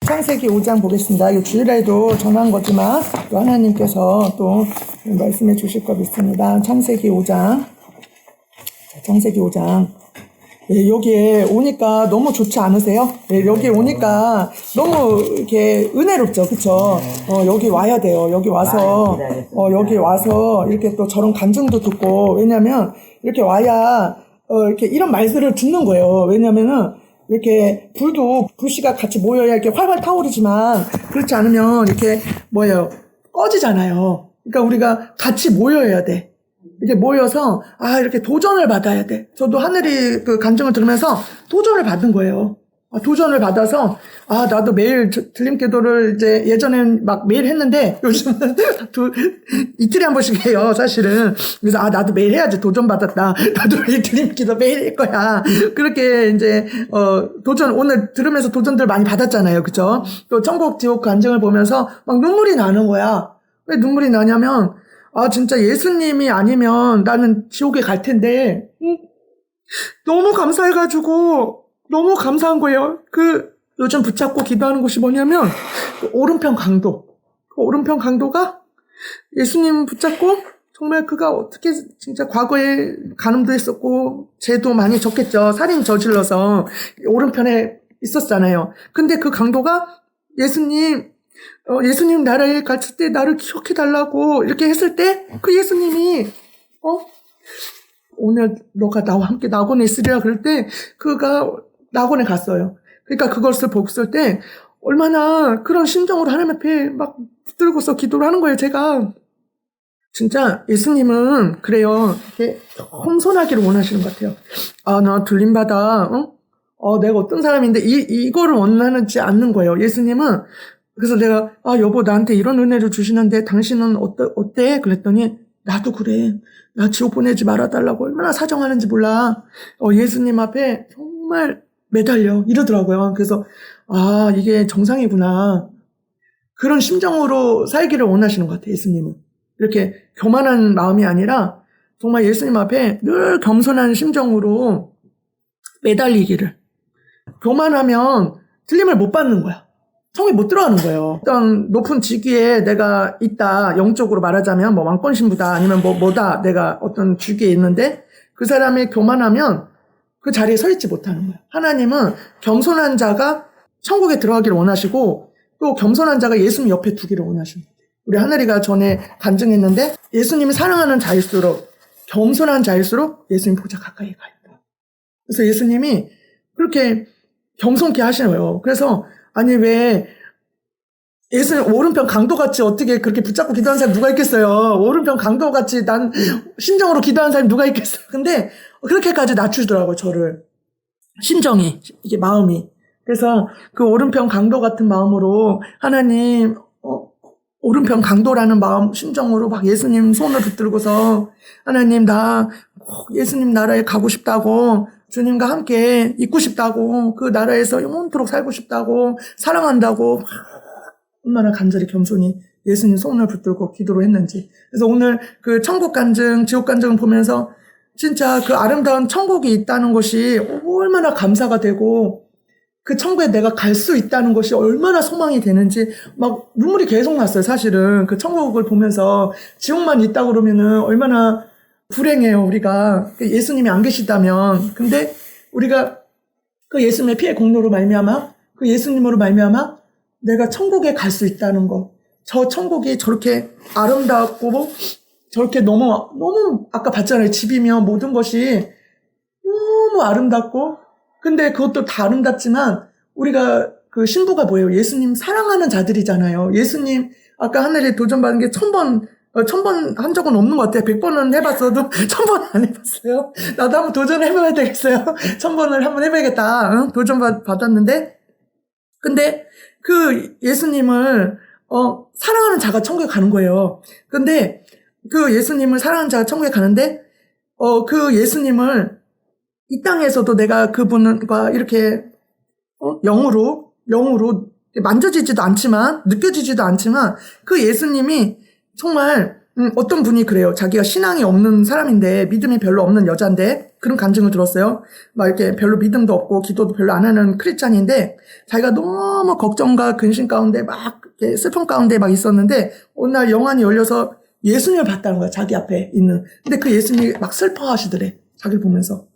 창세기 5장 보겠습니다. 이 주일에도 전한 거지만 또 하나님께서 또 말씀해 주실 것 있습니다. 창세기 5장. 창세기 5장. 예, 여기에 오니까 너무 좋지 않으세요? 예, 여기 오니까 너무 이렇게 은혜롭죠, 그쵸? 여기 와야 돼요. 여기 와서, 이렇게 또 저런 간증도 듣고, 왜냐면, 이렇게 와야, 이렇게 이런 말들을 듣는 거예요. 왜냐면은, 이렇게 불씨가 같이 모여야 이렇게 활활 타오르지만, 그렇지 않으면, 이렇게, 꺼지잖아요. 그러니까 우리가 같이 모여야 돼. 이렇게 모여서, 이렇게 도전을 받아야 돼. 저도 하늘이 그 간증을 들으면서 도전을 받은 거예요. 도전을 받아서, 나도 매일 들림 기도를 이제 예전엔 막 매일 했는데, 요즘은 이틀에 한 번씩 해요, 사실은. 그래서, 나도 매일 해야지, 도전 받았다. 나도 매일 들림 기도 매일 할 거야. 그렇게 이제, 오늘 들으면서 도전들 많이 받았잖아요. 그쵸? 또 천국, 지옥 간증을 보면서 막 눈물이 나는 거야. 왜 눈물이 나냐면, 진짜 예수님이 아니면 나는 지옥에 갈 텐데, 너무 감사해가지고, 너무 감사한 거예요. 요즘 붙잡고 기도하는 곳이 뭐냐면, 오른편 강도. 오른편 강도가 예수님 붙잡고, 정말 그가 어떻게 진짜 과거에 간음도 했었고, 죄도 많이 졌겠죠. 살인 저질러서 오른편에 있었잖아요. 근데 그 강도가 예수님 나라에 갔을 때 나를 기억해달라고 이렇게 했을 때 그 예수님이 오늘 너가 나와 함께 낙원에 있으리라 그럴 때 그가 낙원에 갔어요. 그러니까 그것을 봤을 때 얼마나 그런 심정으로 하나님 앞에 막 붙들고서 기도를 하는 거예요. 제가 진짜 예수님은 그래요. 이렇게 겸손하기를 원하시는 것 같아요. 나 들림받아. 내가 어떤 사람인데 이거를 원하지 않는 거예요. 예수님은. 그래서 내가 여보 나한테 이런 은혜를 주시는데 당신은 어때? 그랬더니 나도 그래. 나 지옥 보내지 말아달라고 얼마나 사정하는지 몰라. 예수님 앞에 정말 매달려 이러더라고요. 그래서 이게 정상이구나. 그런 심정으로 살기를 원하시는 것 같아요. 예수님은. 이렇게 교만한 마음이 아니라 정말 예수님 앞에 늘 겸손한 심정으로 매달리기를. 교만하면 틀림을 못 받는 거야. 성에 못 들어가는 거예요. 어떤 높은 직위에 내가 있다. 영적으로 말하자면 왕권 신부다. 아니면 뭐다. 내가 어떤 직위에 있는데 그 사람이 교만하면 그 자리에 서 있지 못하는 거예요. 하나님은 겸손한 자가 천국에 들어가기를 원하시고 또 겸손한 자가 예수님 옆에 두기를 원하시는 거예요. 우리 하늘이가 전에 간증했는데 예수님이 사랑하는 자일수록 겸손한 자일수록 예수님 보좌 가까이 가 있다. 그래서 예수님이 그렇게 겸손케 하시는 거예요. 그래서 왜 예수님 오른편 강도같이 어떻게 그렇게 붙잡고 기도하는 사람이 누가 있겠어요. 오른편 강도같이 난 심정으로 기도하는 사람이 누가 있겠어요. 근데 그렇게까지 낮추더라고요. 저를. 심정이, 이게 마음이. 그래서 그 오른편 강도 같은 마음으로 하나님 오른편 강도라는 마음 심정으로 막 예수님 손을 붙들고서 하나님 나 꼭 예수님 나라에 가고 싶다고 주님과 함께 있고 싶다고 그 나라에서 영원토록 살고 싶다고 사랑한다고 얼마나 간절히 겸손히 예수님 손을 붙들고 기도를 했는지. 그래서 오늘 그 천국 간증 지옥 간증을 보면서 진짜 그 아름다운 천국이 있다는 것이 얼마나 감사가 되고 그 천국에 내가 갈 수 있다는 것이 얼마나 소망이 되는지 막 눈물이 계속 났어요. 사실은 그 천국을 보면서 지옥만 있다고 그러면은 얼마나 불행해요. 우리가 예수님이 안 계시다면. 근데 우리가 그 예수님의 피의 공로로 말미암아 그 예수님으로 말미암아 내가 천국에 갈 수 있다는 거. 저 천국이 저렇게 아름답고 저렇게 너무 아까 봤잖아요. 집이며 모든 것이 너무 아름답고 근데 그것도 다 아름답지만 우리가 그 신부가 뭐예요? 예수님 사랑하는 자들이잖아요. 예수님 아까 하늘에 도전받은 게 1000번 한 적은 없는 것 같아요. 100번은 해봤어도 1000번 안 해봤어요. 나도 한번 도전해봐야 되겠어요. 1000번을 한번 해봐야겠다. 도전받았는데 근데 그 예수님을 사랑하는 자가 천국에 가는 거예요. 근데 그 예수님을 사랑하는 자가 천국에 가는데 그 예수님을 이 땅에서도 내가 그분과 이렇게 영으로 만져지지도 않지만 느껴지지도 않지만 그 예수님이 정말 어떤 분이 그래요. 자기가 신앙이 없는 사람인데, 믿음이 별로 없는 여잔데, 그런 간증을 들었어요. 막 이렇게 별로 믿음도 없고, 기도도 별로 안 하는 크리스찬인데, 자기가 너무 걱정과 근심 가운데 막, 이렇게 슬픔 가운데 막 있었는데, 어느 날 영안이 열려서 예수님을 봤다는 거야, 자기 앞에 있는. 근데 그 예수님이 막 슬퍼하시더래, 자기를 보면서.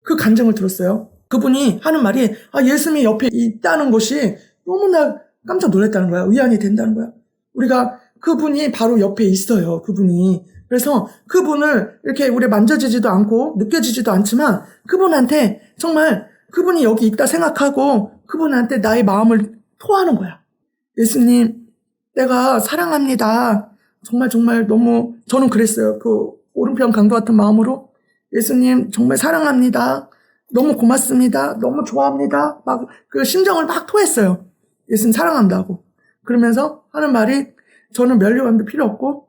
그 간증을 들었어요. 그분이 하는 말이, 예수님이 옆에 있다는 것이 너무나 깜짝 놀랐다는 거야. 의안이 된다는 거야. 우리가 그분이 바로 옆에 있어요. 그분이. 그래서 그분을 이렇게 우리 만져지지도 않고 느껴지지도 않지만 그분한테 정말 그분이 여기 있다 생각하고 그분한테 나의 마음을 토하는 거야. 예수님, 내가 사랑합니다. 정말 정말 너무 저는 그랬어요. 그 오른편 강도 같은 마음으로 예수님 정말 사랑합니다. 너무 고맙습니다. 너무 좋아합니다. 막 그 심정을 막 토했어요. 예수님 사랑한다고. 그러면서 하는 말이 저는 면류관도 필요 없고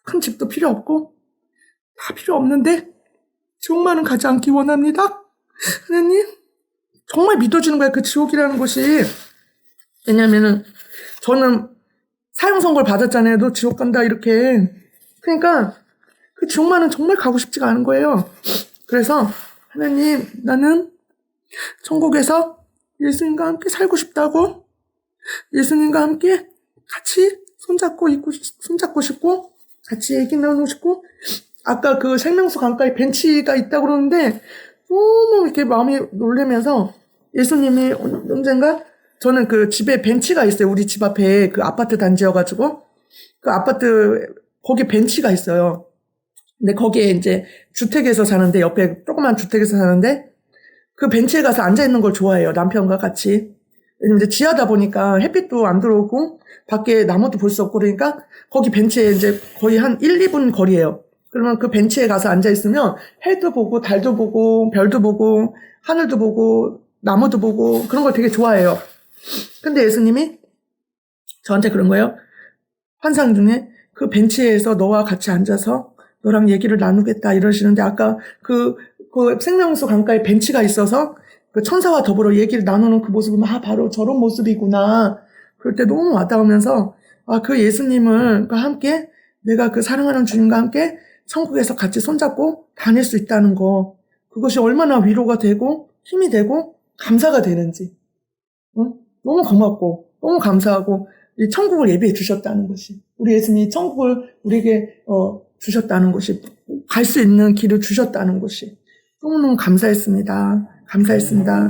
큰 집도 필요 없고 다 필요 없는데 지옥만은 가지 않기 원합니다. 하나님 정말 믿어지는 거야. 그 지옥이라는 것이. 왜냐면은 저는 사형 선고를 받았잖아요. 너 지옥 간다 이렇게. 그러니까 그 지옥만은 정말 가고 싶지가 않은 거예요. 그래서 하나님 나는 천국에서 예수님과 함께 살고 싶다고. 예수님과 함께 같이 손잡고 싶고, 같이 얘기 나누고 싶고, 아까 그 생명수 강가에 벤치가 있다고 그러는데, 너무 이렇게 마음이 놀라면서, 예수님이 언젠가, 저는 그 집에 벤치가 있어요. 우리 집 앞에 그 아파트 단지여가지고, 그 아파트, 거기 벤치가 있어요. 근데 거기에 이제 주택에서 사는데, 옆에 조그만 주택에서 사는데, 그 벤치에 가서 앉아있는 걸 좋아해요. 남편과 같이. 왜냐면 이제 지하다 보니까 햇빛도 안 들어오고 밖에 나무도 볼 수 없고 그러니까 거기 벤치에 이제 거의 한 1, 2분 거리예요. 그러면 그 벤치에 가서 앉아있으면 해도 보고 달도 보고 별도 보고 하늘도 보고 나무도 보고 그런 걸 되게 좋아해요. 근데 예수님이 저한테 그런 거예요. 환상 중에 그 벤치에서 너와 같이 앉아서 너랑 얘기를 나누겠다 이러시는데 아까 그 생명수 강가에 벤치가 있어서 그 천사와 더불어 얘기를 나누는 그 모습은 바로 저런 모습이구나. 그럴 때 너무 와닿으면서 그 예수님을 함께 내가 그 사랑하는 주님과 함께 천국에서 같이 손잡고 다닐 수 있다는 거 그것이 얼마나 위로가 되고 힘이 되고 감사가 되는지 너무 고맙고 너무 감사하고 이 천국을 예비해 주셨다는 것이 우리 예수님이 천국을 우리에게 주셨다는 것이 갈 수 있는 길을 주셨다는 것이 너무너무 감사했습니다.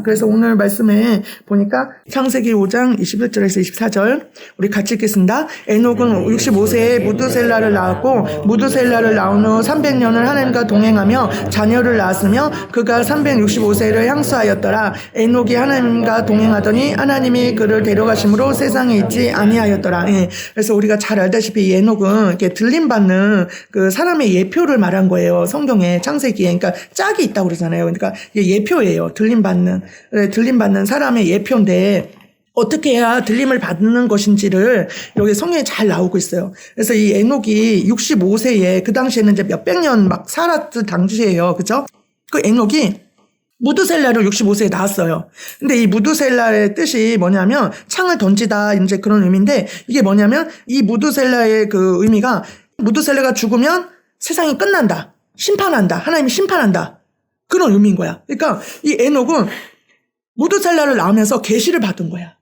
그래서 오늘 말씀에 보니까 창세기 5장 21절에서 24절 우리 같이 읽겠습니다. 에녹은 65세에 무드셀라를 낳았고 무드셀라를 낳은 후 300년을 하나님과 동행하며 자녀를 낳았으며 그가 365세를 향수하였더라. 에녹이 하나님과 동행하더니 하나님이 그를 데려가심으로 세상에 있지 아니하였더라. 예. 그래서 우리가 잘 알다시피 이 에녹은 이렇게 들림받는 그 사람의 예표를 말한 거예요. 성경에 창세기에. 그러니까 짝이 있다고 그러잖아요. 그러니까 이게 예표예요. 들림받는 사람의 예표인데 어떻게 해야 들림을 받는 것인지를 여기 성경에 잘 나오고 있어요. 그래서 이 에녹이 65세에 그 당시에는 이제 몇백 년 막 살았을 당시예요. 그죠? 그 에녹이 무드셀라를 65세에 낳았어요. 근데 이 무드셀라의 뜻이 뭐냐면 창을 던지다 이제 그런 의미인데 이게 뭐냐면 이 무드셀라의 그 의미가 무드셀라가 죽으면 세상이 끝난다. 심판한다. 하나님이 심판한다. 그런 의미인 거야. 그러니까 이 에녹은 무드셀라를 낳으면서 계시를 받은 거야.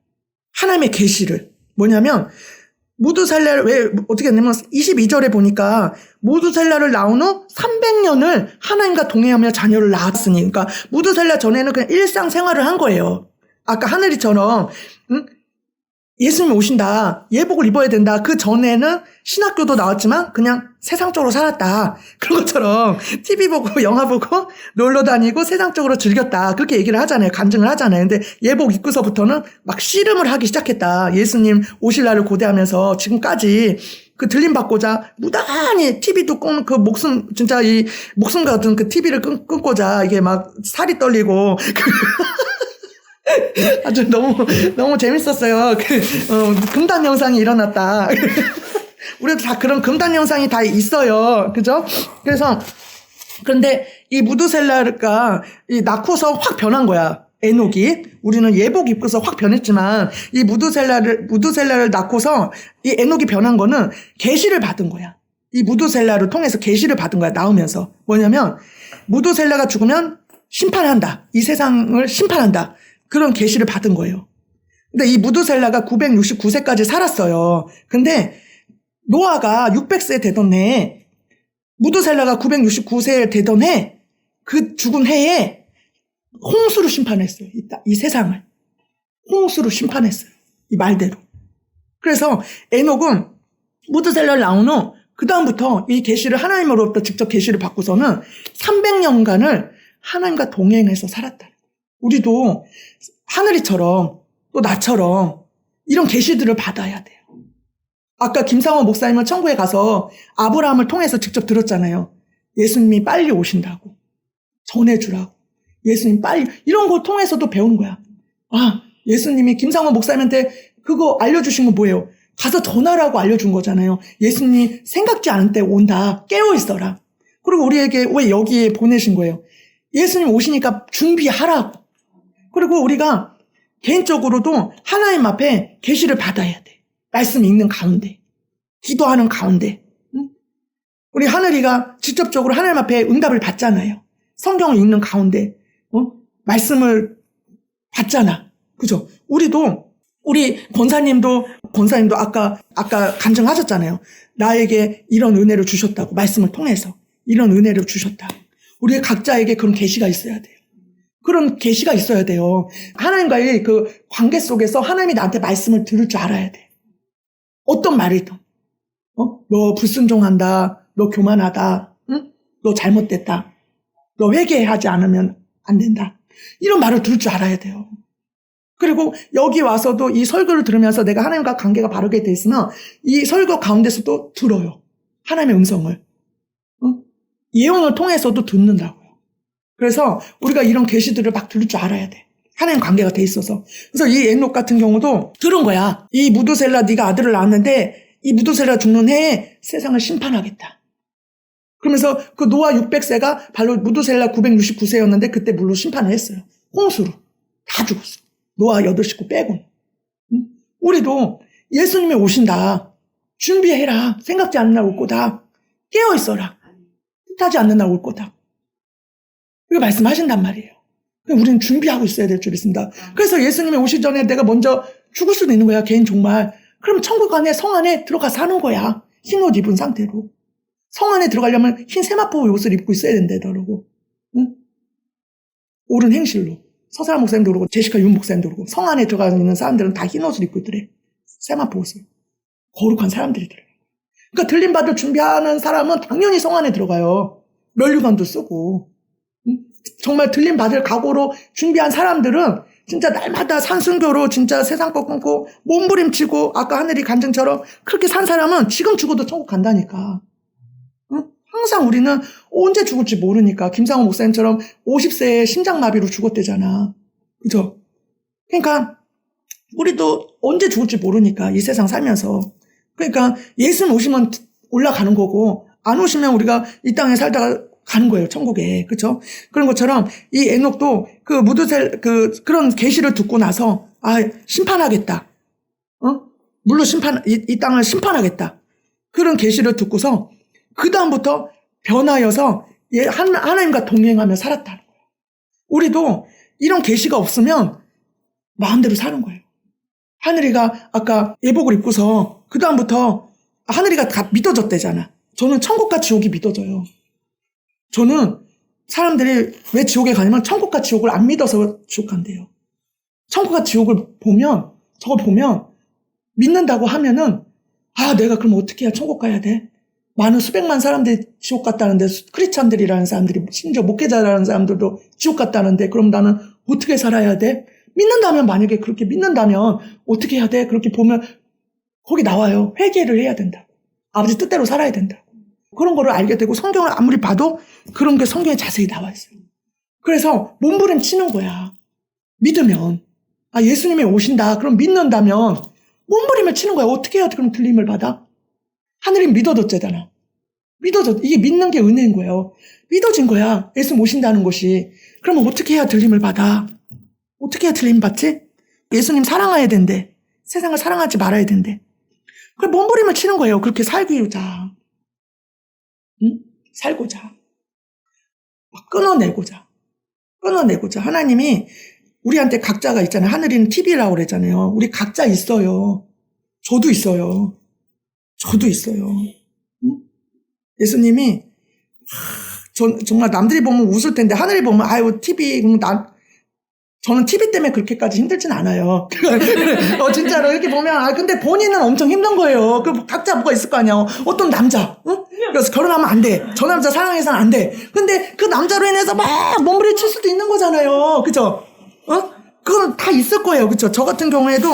하나님의 계시를. 뭐냐면 무드셀라를 왜 어떻게 했냐면 22절에 보니까 무드셀라를 낳은 후 300년을 하나님과 동행하며 자녀를 낳았으니 그러니까 무드셀라 전에는 그냥 일상생활을 한 거예요. 아까 하늘이처럼 예수님이 오신다. 예복을 입어야 된다. 그 전에는 신학교도 나왔지만 그냥 세상적으로 살았다. 그런 것처럼 TV 보고 영화 보고 놀러 다니고 세상적으로 즐겼다. 그렇게 얘기를 하잖아요. 간증을 하잖아요. 근데 예복 입고서부터는 막 씨름을 하기 시작했다. 예수님 오실 날을 고대하면서 지금까지 그 들림 받고자 무단히 TV도 그 목숨 진짜 이 목숨 같은 그 TV를 끊고자 이게 막 살이 떨리고 아주 너무 재밌었어요. 금단 영상이 일어났다. 우리도 다 그런 금단 영상이 다 있어요. 그죠? 그런데 이 무드셀라가 낳고서 확 변한 거야. 에녹이. 우리는 예복 입고서 확 변했지만 이 무드셀라를 낳고서 이 에녹이 변한 거는 계시를 받은 거야. 이 무두셀라를 통해서 계시를 받은 거야. 나오면서. 뭐냐면 무두셀라가 죽으면 심판한다. 이 세상을 심판한다. 그런 계시를 받은 거예요. 근데 이 무두셀라가 969세까지 살았어요. 근데 노아가 600세 되던 해에, 무두셀라가 969세 되던 해, 그 죽은 해에 홍수로 심판했어요. 이 세상을. 홍수로 심판했어요. 이 말대로. 그래서 에녹은 무두셀라를 나온 후 그 다음부터 이 계시를 하나님으로부터 직접 계시를 받고서는 300년간을 하나님과 동행해서 살았다. 우리도 하늘이처럼 또 나처럼 이런 계시들을 받아야 돼요. 아까 김상원 목사님은 천국에 가서 아브라함을 통해서 직접 들었잖아요. 예수님이 빨리 오신다고. 전해주라고. 예수님 빨리. 이런 거 통해서도 배운 거야. 아, 예수님이 김상원 목사님한테 그거 알려주신 건 뭐예요? 가서 전하라고 알려준 거잖아요. 예수님이 생각지 않은 때 온다. 깨어있어라. 그리고 우리에게 왜 여기에 보내신 거예요? 예수님 오시니까 준비하라고. 그리고 우리가 개인적으로도 하나님 앞에 계시를 받아야 돼. 말씀 읽는 가운데, 기도하는 가운데. 응? 우리 하늘이가 직접적으로 하나님 앞에 응답을 받잖아요. 성경을 읽는 가운데 말씀을 받잖아. 그죠? 우리 권사님도 아까 간증하셨잖아요. 나에게 이런 은혜를 주셨다고. 말씀을 통해서 이런 은혜를 주셨다. 우리 각자에게 그런 계시가 있어야 돼요. 그런 계시가 있어야 돼요. 하나님과의 그 관계 속에서 하나님이 나한테 말씀을 들을 줄 알아야 돼. 어떤 말이든. 너 불순종한다. 너 교만하다. 응? 너 잘못됐다. 너 회개하지 않으면 안 된다. 이런 말을 들을 줄 알아야 돼요. 그리고 여기 와서도 이 설교를 들으면서 내가 하나님과 관계가 바르게 돼 있으면 이 설교 가운데서도 들어요. 하나님의 음성을. 응? 예언을 통해서도 듣는다고요. 그래서 우리가 이런 계시들을 막 들을 줄 알아야 돼. 하나님 관계가 돼 있어서. 그래서 이 에녹 같은 경우도 들은 거야. 이 무두셀라 네가 아들을 낳았는데 이 무두셀라 죽는 해에 세상을 심판하겠다. 그러면서 그 노아 600세가 바로 무두셀라 969세였는데 그때 물로 심판을 했어요. 홍수로. 다 죽었어. 노아 8식구 빼고. 응? 우리도 예수님이 오신다. 준비해라. 생각지 않는 날 올 거다. 깨어있어라. 뜻하지 않는 날 올 거다. 이거 말씀하신단 말이에요. 우리는 준비하고 있어야 될 줄 믿습니다. 그래서 예수님이 오시기 전에 내가 먼저 죽을 수도 있는 거야. 개인 종말. 그럼 천국 안에 성 안에 들어가 사는 거야. 흰 옷 입은 상태로. 성 안에 들어가려면 흰 세마포 옷을 입고 있어야 된다더라고. 응? 옳은 행실로. 서사람 목사님도 그러고 제시카 윤 목사님도 그러고 성 안에 들어가 있는 사람들은 다 흰 옷을 입고 있더래. 세마포 옷을. 거룩한 사람들이더래. 그러니까 들림받을 준비하는 사람은 당연히 성 안에 들어가요. 면류관도 쓰고. 응? 정말 들림받을 각오로 준비한 사람들은 진짜 날마다 산순교로 진짜 세상 것 끊고 몸부림치고 아까 하늘이 간증처럼 그렇게 산 사람은 지금 죽어도 천국 간다니까. 응? 항상 우리는 언제 죽을지 모르니까. 김상호 목사님처럼 50세에 심장마비로 죽었대잖아. 그죠? 그러니까 우리도 언제 죽을지 모르니까 이 세상 살면서. 그러니까 예수님 오시면 올라가는 거고 안 오시면 우리가 이 땅에 살다가 가는 거예요, 천국에. 그렇죠? 그런 것처럼 이 에녹도 그런 계시를 듣고 나서 심판하겠다. 물로 이 땅을 심판하겠다. 그런 계시를 듣고서 그 다음부터 변하여서 하나님과 동행하며 살았다는 거예요. 우리도 이런 계시가 없으면 마음대로 사는 거예요. 하늘이가 아까 예복을 입고서 그 다음부터 하늘이가 다 믿어졌대잖아. 저는 천국과 지옥이 믿어져요. 저는 사람들이 왜 지옥에 가냐면 천국과 지옥을 안 믿어서 지옥 간대요. 천국과 지옥을 보면, 저걸 보면 믿는다고 하면은 내가 그럼 어떻게 해야 천국 가야 돼? 많은 수백만 사람들이 지옥 갔다는데, 크리스찬들이라는 사람들이, 심지어 목회자라는 사람들도 지옥 갔다는데, 그럼 나는 어떻게 살아야 돼? 믿는다면, 만약에 그렇게 믿는다면 어떻게 해야 돼? 그렇게 보면 거기 나와요. 회개를 해야 된다. 아버지 뜻대로 살아야 된다. 그런 거를 알게 되고 성경을 아무리 봐도 그런 게 성경에 자세히 나와 있어요. 그래서 몸부림 치는 거야. 믿으면. 예수님이 오신다. 그럼 믿는다면 몸부림을 치는 거야. 어떻게 해야 그럼 들림을 받아? 하늘이 믿어졌잖아. 이게 믿는 게 은혜인 거예요. 믿어진 거야. 예수님 오신다는 것이. 그러면 어떻게 해야 들림을 받아? 어떻게 해야 들림 받지? 예수님 사랑해야 된대. 세상을 사랑하지 말아야 된대. 그 몸부림을 치는 거예요. 그렇게 살기자. 응? 살고자. 막 끊어내고자. 하나님이 우리한테 각자가 있잖아요. 하늘이는 TV라고 그랬잖아요. 우리 각자 있어요. 저도 있어요. 응? 예수님이 정말 남들이 보면 웃을 텐데 하늘이 보면 아유 TV 저는 TV 때문에 그렇게까지 힘들진 않아요. 진짜로 이렇게 보면 근데 본인은 엄청 힘든 거예요. 그 각자 뭐가 있을 거 아니야. 어떤 남자, 응? 그래서 결혼하면 안 돼. 저 남자 사랑해서는 안 돼. 근데 그 남자로 인해서 막 몸부림칠 수도 있는 거잖아요. 그죠? 그건 다 있을 거예요. 그죠? 저 같은 경우에도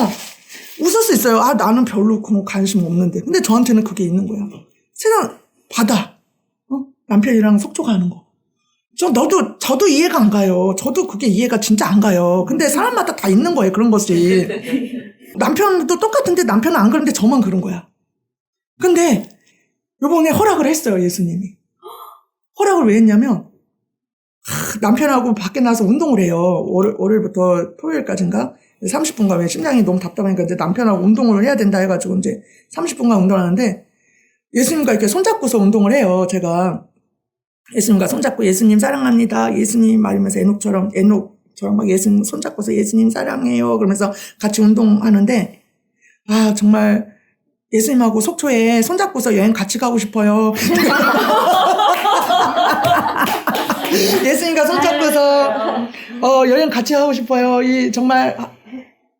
웃을 수 있어요. 나는 별로 그런 관심 없는데. 근데 저한테는 그게 있는 거야. 세상 받아. 남편이랑 속초가는 거. 저도 이해가 안 가요. 저도 그게 이해가 진짜 안 가요. 근데 사람마다 다 있는 거예요, 그런 것이. 남편도 똑같은데 남편은 안 그런데 저만 그런 거야. 근데 요번에 허락을 했어요, 예수님이. 허락을 왜 했냐면, 남편하고 밖에 나가서 운동을 해요. 월요일부터 토요일까지인가? 30분간 왜 심장이 너무 답답하니까 이제 남편하고 운동을 해야 된다 해가지고 이제 30분간 운동하는데, 예수님과 이렇게 손잡고서 운동을 해요, 제가. 예수님과 손잡고 예수님 사랑합니다. 예수님 말하면서 에녹처럼 막 예수님 손잡고서 예수님 사랑해요. 그러면서 같이 운동하는데 정말 예수님하고 속초에 손잡고서 여행 같이 가고 싶어요. 예수님과 손잡고서 여행 같이 가고 싶어요. 정말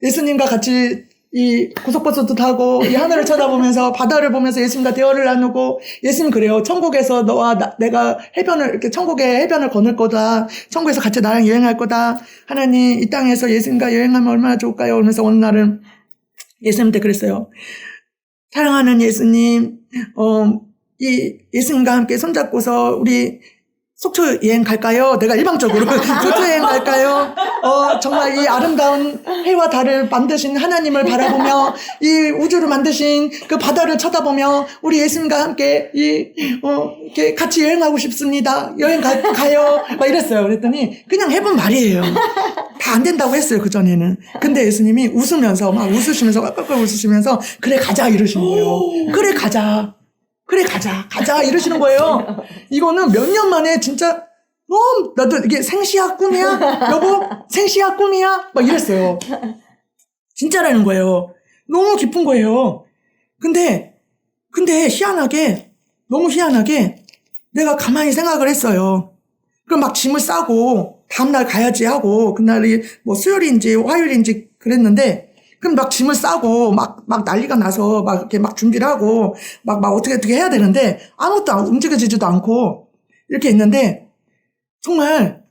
예수님과 같이 이 고속버스도 타고 이 하늘을 쳐다보면서 바다를 보면서 예수님과 대화를 나누고 예수님 그래요. 천국에서 너와 내가 이렇게 천국의 해변을 건널 거다. 천국에서 같이 나랑 여행할 거다. 하나님 이 땅에서 예수님과 여행하면 얼마나 좋을까요? 그러면서 어느 날은 예수님한테 그랬어요. 사랑하는 예수님, 이 예수님과 함께 손잡고서 우리 속초 여행 갈까요? 내가 일방적으로 속초 여행 갈까요? 정말 이 아름다운 해와 달을 만드신 하나님을 바라보며 이 우주를 만드신 그 바다를 쳐다보며 우리 예수님과 함께 이렇게 같이 여행하고 싶습니다. 여행 가요. 막 이랬어요. 그랬더니 그냥 해본 말이에요. 다 안 된다고 했어요, 그 전에는. 근데 예수님이 웃으면서 막 웃으시면서 깍깍깍 웃으시면서 그래 가자 이러시는 거예요. 그래 가자 이러시는 거예요. 이거는 몇 년 만에 진짜 나도 이게 생시야 꿈이야? 여보 생시야 꿈이야? 막 이랬어요. 진짜라는 거예요. 너무 기쁜 거예요. 근데 너무 희한하게 내가 가만히 생각을 했어요. 그럼 막 짐을 싸고 다음날 가야지 하고 그날이 뭐 수요일인지 화요일인지 그랬는데 그럼 막 짐을 싸고 막 난리가 나서 막 이렇게 막 준비를 하고 막 어떻게 해야 되는데 아무것도 움직여지지도 않고 이렇게 있는데 정말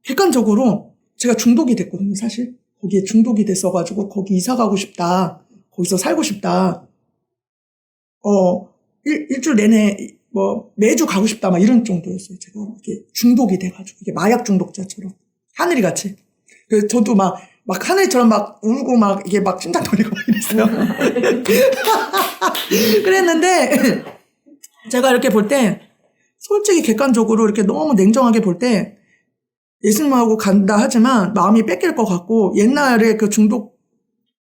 객관적으로 제가 중독이 됐거든요, 사실. 거기에 중독이 됐어가지고 거기 이사 가고 싶다. 거기서 살고 싶다. 일주일 내내 매주 가고 싶다. 막 이런 정도였어요. 제가 이렇게 중독이 돼가지고 이게 마약 중독자처럼 하늘이 같이. 그래서 저도 막 하늘처럼 막 울고 막 이게 막 심장 떨리고 막 이랬어요. 그랬는데 제가 이렇게 볼 때 솔직히 객관적으로 이렇게 너무 냉정하게 볼 때 예수님하고 간다 하지만 마음이 뺏길 것 같고 옛날에 그 중독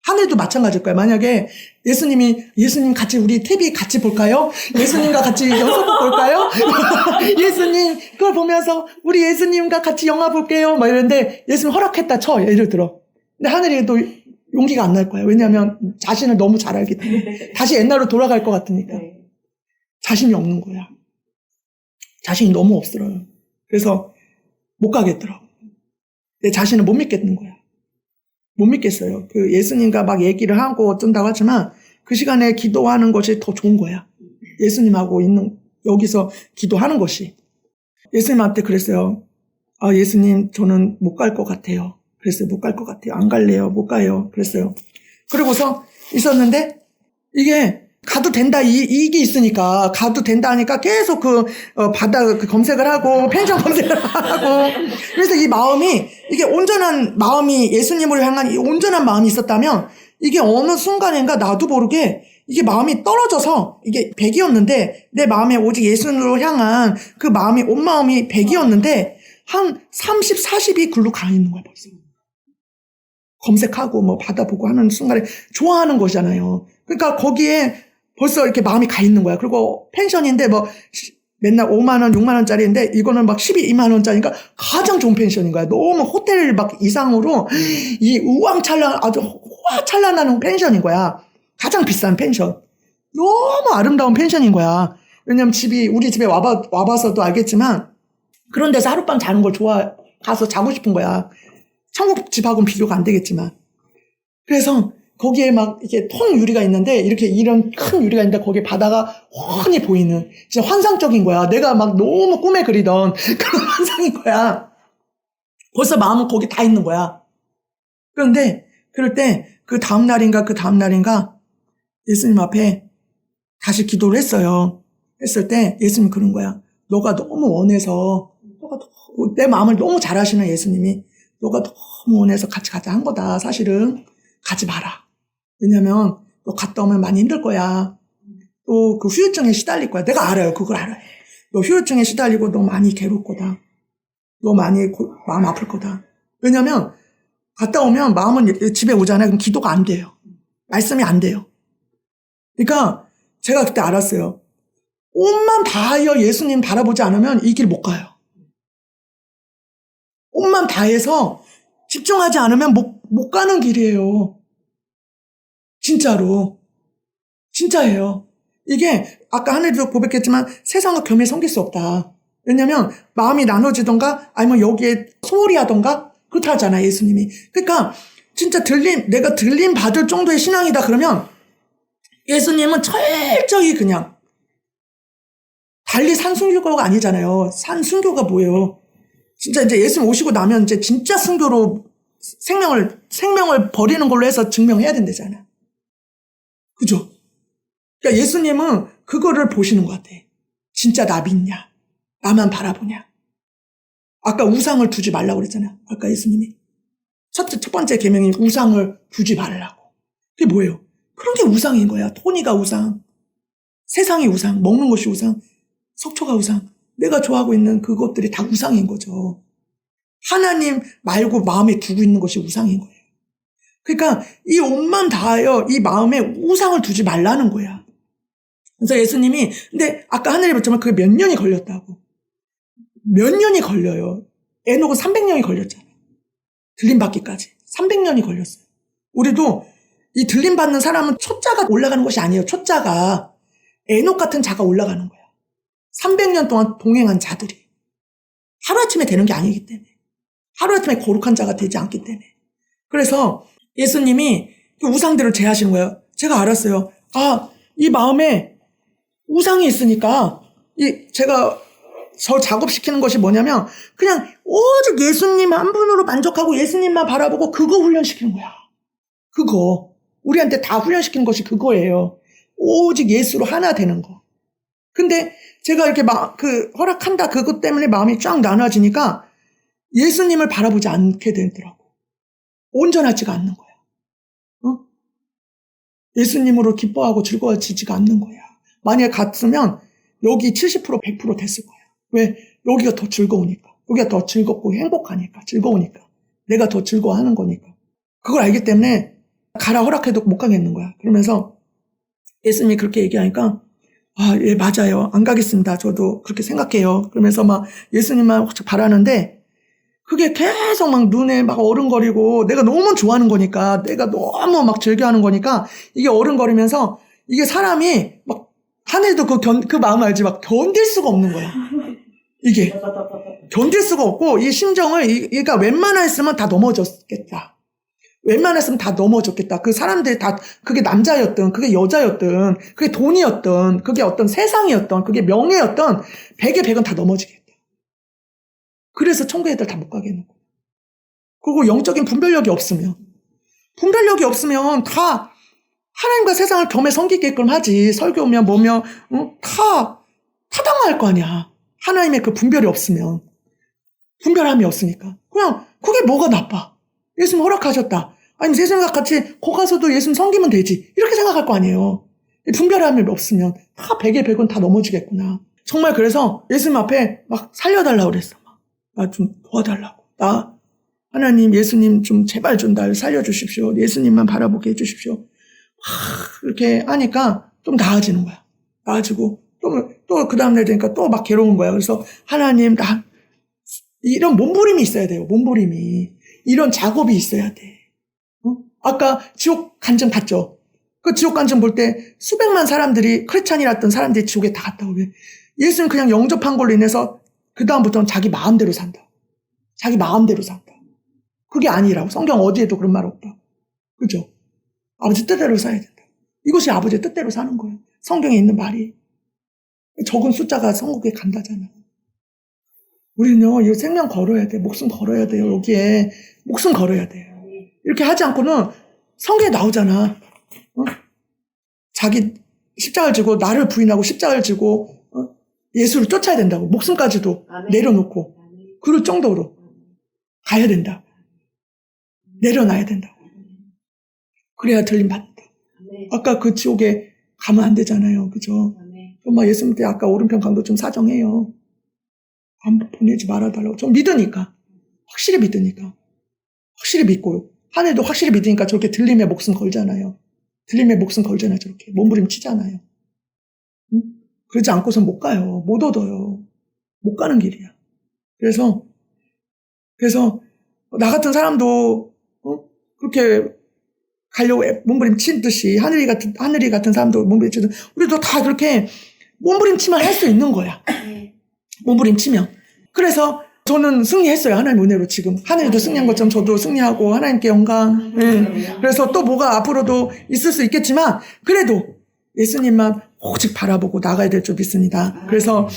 하늘도 마찬가지일 거예요. 만약에 예수님 같이 우리 TV 같이 볼까요? 예수님과 같이 연속극 볼까요? 예수님 그걸 보면서 우리 예수님과 같이 영화 볼게요. 막 이러는데 예수님 허락했다 쳐. 예를 들어. 근데 하늘이도 용기가 안 날 거예요. 왜냐하면 자신을 너무 잘 알기 때문에. 다시 옛날로 돌아갈 것 같으니까. 자신이 없는 거야. 자신이 너무 없어요. 그래서 못 가겠더라고. 내 자신을 못 믿겠는 거야. 못 믿겠어요. 그 예수님과 막 얘기를 하고 어쩐다고 하지만 그 시간에 기도하는 것이 더 좋은 거야. 예수님하고 여기서 기도하는 것이. 예수님한테 그랬어요. 예수님 저는 못 갈 것 같아요. 그랬어요. 못 갈 것 같아요. 안 갈래요. 못 가요. 그랬어요. 그러고서 있었는데 이게 가도 된다 이게 있으니까 가도 된다 하니까 계속 바다 검색을 하고 펜션 검색을 하고 그래서 이 마음이 이게 온전한 마음이 예수님을 향한 이 온전한 마음이 있었다면 이게 어느 순간인가 나도 모르게 이게 마음이 떨어져서 이게 100이었는데 내 마음에 오직 예수님으로 향한 그 마음이 온 마음이 100이었는데 한 30, 40이 글로 가 있는 거야 벌써. 검색하고 바다 보고 하는 순간에 좋아하는 것이잖아요. 그러니까 거기에 벌써 이렇게 마음이 가 있는 거야. 그리고 펜션인데 맨날 5만 원, 6만 원짜리인데 이거는 막 12만 원짜리니까 가장 좋은 펜션인 거야. 너무 호텔 막 이상으로 이 우왕찬란 아주 호화찬란한 펜션인 거야. 가장 비싼 펜션. 너무 아름다운 펜션인 거야. 왜냐면 우리 집에 와봐서도 알겠지만 그런 데서 하룻밤 자는 걸 가서 자고 싶은 거야. 천국 집하고는 비교가 안 되겠지만. 그래서 거기에 막 이게 통 유리가 있는데 이렇게 이런 큰 유리가 있는데 거기에 바다가 훤히 보이는 진짜 환상적인 거야. 내가 막 너무 꿈에 그리던 그런 환상인 거야. 벌써 마음은 거기 다 있는 거야. 그런데 그럴 때 그 다음 날인가 예수님 앞에 다시 기도를 했어요. 했을 때 예수님이 그런 거야. 너가 너무 원해서 내 마음을 너무 잘 아시는 예수님이 너가 너무 원해서 같이 가자 한 거다. 사실은 가지 마라. 왜냐면 너 갔다 오면 많이 힘들 거야. 또 그 후유증에 시달릴 거야. 내가 알아요. 그걸 알아요. 너 후유증에 시달리고 너 많이 괴로울 거다. 너 많이 마음 아플 거다. 왜냐면 갔다 오면 마음은 집에 오잖아요. 그럼 기도가 안 돼요. 말씀이 안 돼요. 그러니까 제가 그때 알았어요. 온만 다하여 예수님 바라보지 않으면 이 길 못 가요. 온만 다해서 집중하지 않으면 못 가는 길이에요. 진짜로. 진짜예요. 이게 아까 하늘도 고백했지만 세상과 겸해 섬길 수 없다. 왜냐면 마음이 나눠지던가 아니면 여기에 소홀히 하던가 그렇다 하잖아 예수님이. 그러니까 진짜 내가 들림 받을 정도의 신앙이다 그러면 예수님은 철저히 그냥 달리 산순교가 아니잖아요. 산순교가 뭐예요? 진짜 이제 예수님 오시고 나면 이제 진짜 순교로 생명을 버리는 걸로 해서 증명해야 된다잖아. 그죠? 그러니까 예수님은 그거를 보시는 것 같아. 진짜 나 믿냐? 나만 바라보냐? 아까 우상을 두지 말라고 그랬잖아. 아까 예수님이. 첫 번째 계명이 우상을 두지 말라고. 그게 뭐예요? 그런 게 우상인 거야. 토니가 우상, 세상이 우상, 먹는 것이 우상, 속초가 우상. 내가 좋아하고 있는 그것들이 다 우상인 거죠. 하나님 말고 마음에 두고 있는 것이 우상인 거예요. 그러니까 이 온만 다하여 이 마음에 우상을 두지 말라는 거야. 그래서 예수님이 근데 아까 하늘에 봤지만 그게 몇 년이 걸렸다고. 몇 년이 걸려요. 에녹은 300년이 걸렸잖아. 들림받기까지 300년이 걸렸어요. 우리도 이 들림받는 사람은 초자가 올라가는 것이 아니에요. 초자가 에녹 같은 자가 올라가는 거야. 300년 동안 동행한 자들이 하루아침에 되는 게 아니기 때문에 하루아침에 거룩한 자가 되지 않기 때문에 그래서 예수님이 우상대로 제하시는 거예요. 제가 알았어요. 이 마음에 우상이 있으니까 제가 저 작업시키는 것이 뭐냐면 그냥 오직 예수님 한 분으로 만족하고 예수님만 바라보고 그거 훈련시키는 거야. 그거 우리한테 다 훈련시키는 것이 그거예요. 오직 예수로 하나 되는 거. 근데 제가 이렇게 허락한다 그것 때문에 마음이 쫙 나눠지니까 예수님을 바라보지 않게 되더라고. 온전하지가 않는 거야. 예수님으로 기뻐하고 즐거워지지가 않는 거야. 만약에 갔으면 여기 70% 100% 됐을 거야. 왜? 여기가 더 즐거우니까. 여기가 더 즐겁고 행복하니까. 즐거우니까. 내가 더 즐거워하는 거니까. 그걸 알기 때문에 가라 허락해도 못 가겠는 거야. 그러면서 예수님이 그렇게 얘기하니까 예, 맞아요. 안 가겠습니다. 저도 그렇게 생각해요. 그러면서 막 예수님만 바라는데 그게 계속 막 눈에 막 어른거리고 내가 너무 좋아하는 거니까 내가 너무 막 즐겨하는 거니까 이게 어른거리면서 이게 사람이 막 하늘도 그 마음 알지? 막 견딜 수가 없는 거야. 이게 견딜 수가 없고 이 심정을 그러니까 웬만했으면 다 넘어졌겠다. 웬만했으면 다 넘어졌겠다. 그 사람들이 다 그게 남자였든 그게 여자였든 그게 돈이었든 그게 어떤 세상이었든 그게 명예였든 100에 100은 다 넘어지겠다. 그래서 천국 애들 다 못 가겠는 거야. 그리고 영적인 분별력이 없으면 다 하나님과 세상을 겸해 섬기게끔 하지. 설교면 뭐면 다 타당할 거 아니야. 하나님의 그 분별이 없으면. 분별함이 없으니까. 그냥 그게 뭐가 나빠. 예수님 허락하셨다. 아니면 세상과 같이 거 가서도 예수님 섬기면 되지. 이렇게 생각할 거 아니에요. 분별함이 없으면 다 100에 100은 다 넘어지겠구나. 정말 그래서 예수님 앞에 막 살려달라고 그랬어. 나 좀 도와달라고. 하나님 예수님 좀 제발 좀 날 살려주십시오. 예수님만 바라보게 해주십시오. 이렇게 하니까 좀 나아지는 거야. 나아지고 또 그 다음날 되니까 또 막 괴로운 거야. 그래서 하나님, 이런 몸부림이 있어야 돼요. 몸부림이. 이런 작업이 있어야 돼. 아까 지옥 간증 봤죠? 그 지옥 간증 볼 때 수백만 사람들이, 크리스찬이랐던 사람들이 지옥에 다 갔다고 왜? 예수는 그냥 영접한 걸로 인해서 그다음부터는 자기 마음대로 산다. 자기 마음대로 산다. 그게 아니라고. 성경 어디에도 그런 말 없다. 그죠? 아버지 뜻대로 살아야 된다. 이것이 아버지의 뜻대로 사는 거예요. 성경에 있는 말이. 적은 숫자가 천국에 간다잖아. 우리는요, 이 생명 걸어야 돼. 목숨 걸어야 돼요. 여기에 목숨 걸어야 돼요. 이렇게 하지 않고는 성경에 나오잖아. 자기 십자가를 지고 나를 부인하고 십자가를 지고 예수를 쫓아야 된다고. 목숨까지도 내려놓고 그럴 정도로 가야 된다. 내려놔야 된다고. 그래야 들림 받는다. 아까 그 지옥에 가면 안 되잖아요. 그죠? 엄마 예수 믿을 때 아까 오른편 강도 좀 사정해요. 안 보내지 말아달라고. 좀 믿으니까. 확실히 믿으니까. 확실히 믿고. 하늘도 확실히 믿으니까 저렇게 들림에 목숨 걸잖아요. 들림에 목숨 걸잖아요. 저렇게. 몸부림 치잖아요. 응? 그러지 않고선 못 가요. 못 얻어요. 못 가는 길이야. 그래서 나 같은 사람도 그렇게 가려고 몸부림 치듯이 하늘이 같은 사람도 몸부림 치듯 우리도 다 그렇게 몸부림 치면 할 수 있는 거야. 몸부림 치면. 그래서 저는 승리했어요. 하나님 은혜로 지금. 하늘이도 승리한 것처럼 저도 승리하고 하나님께 영광. 그래서 또 뭐가 앞으로도 있을 수 있겠지만 그래도 예수님만 오직 바라보고 나가야 될 줄 믿습니다. 그래서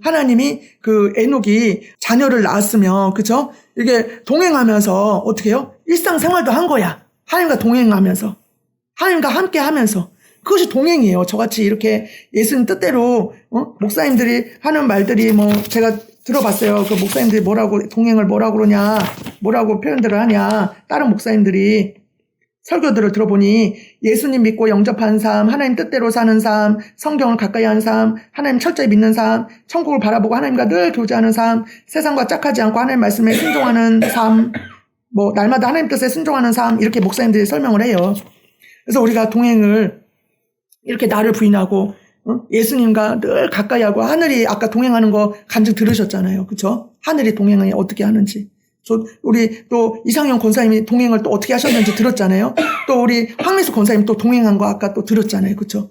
하나님이 그 에녹이 자녀를 낳았으면 그죠? 이게 동행하면서 어떻게 해요? 일상생활도 한 거야. 하나님과 동행하면서. 하나님과 함께 하면서. 그것이 동행이에요. 저같이 이렇게 예수님 뜻대로 목사님들이 하는 말들이 뭐 제가 들어봤어요. 그 목사님들이 동행을 뭐라고 그러냐, 뭐라고 표현들을 하냐. 다른 목사님들이 설교들을 들어보니 예수님 믿고 영접한 삶, 하나님 뜻대로 사는 삶, 성경을 가까이 하는 삶, 하나님 철저히 믿는 삶, 천국을 바라보고 하나님과 늘 교제하는 삶, 세상과 짝하지 않고 하나님 말씀에 순종하는 삶, 뭐 날마다 하나님 뜻에 순종하는 삶, 이렇게 목사님들이 설명을 해요. 그래서 우리가 동행을 이렇게 나를 부인하고 예수님과 늘 가까이 하고 하늘이 아까 동행하는 거 간증 들으셨잖아요. 그렇죠? 하늘이 동행을 어떻게 하는지. 우리 또 이상형 권사님이 동행을 또 어떻게 하셨는지 들었잖아요. 또 우리 황미수 권사님 또 동행한 거 아까 또 들었잖아요. 그렇죠?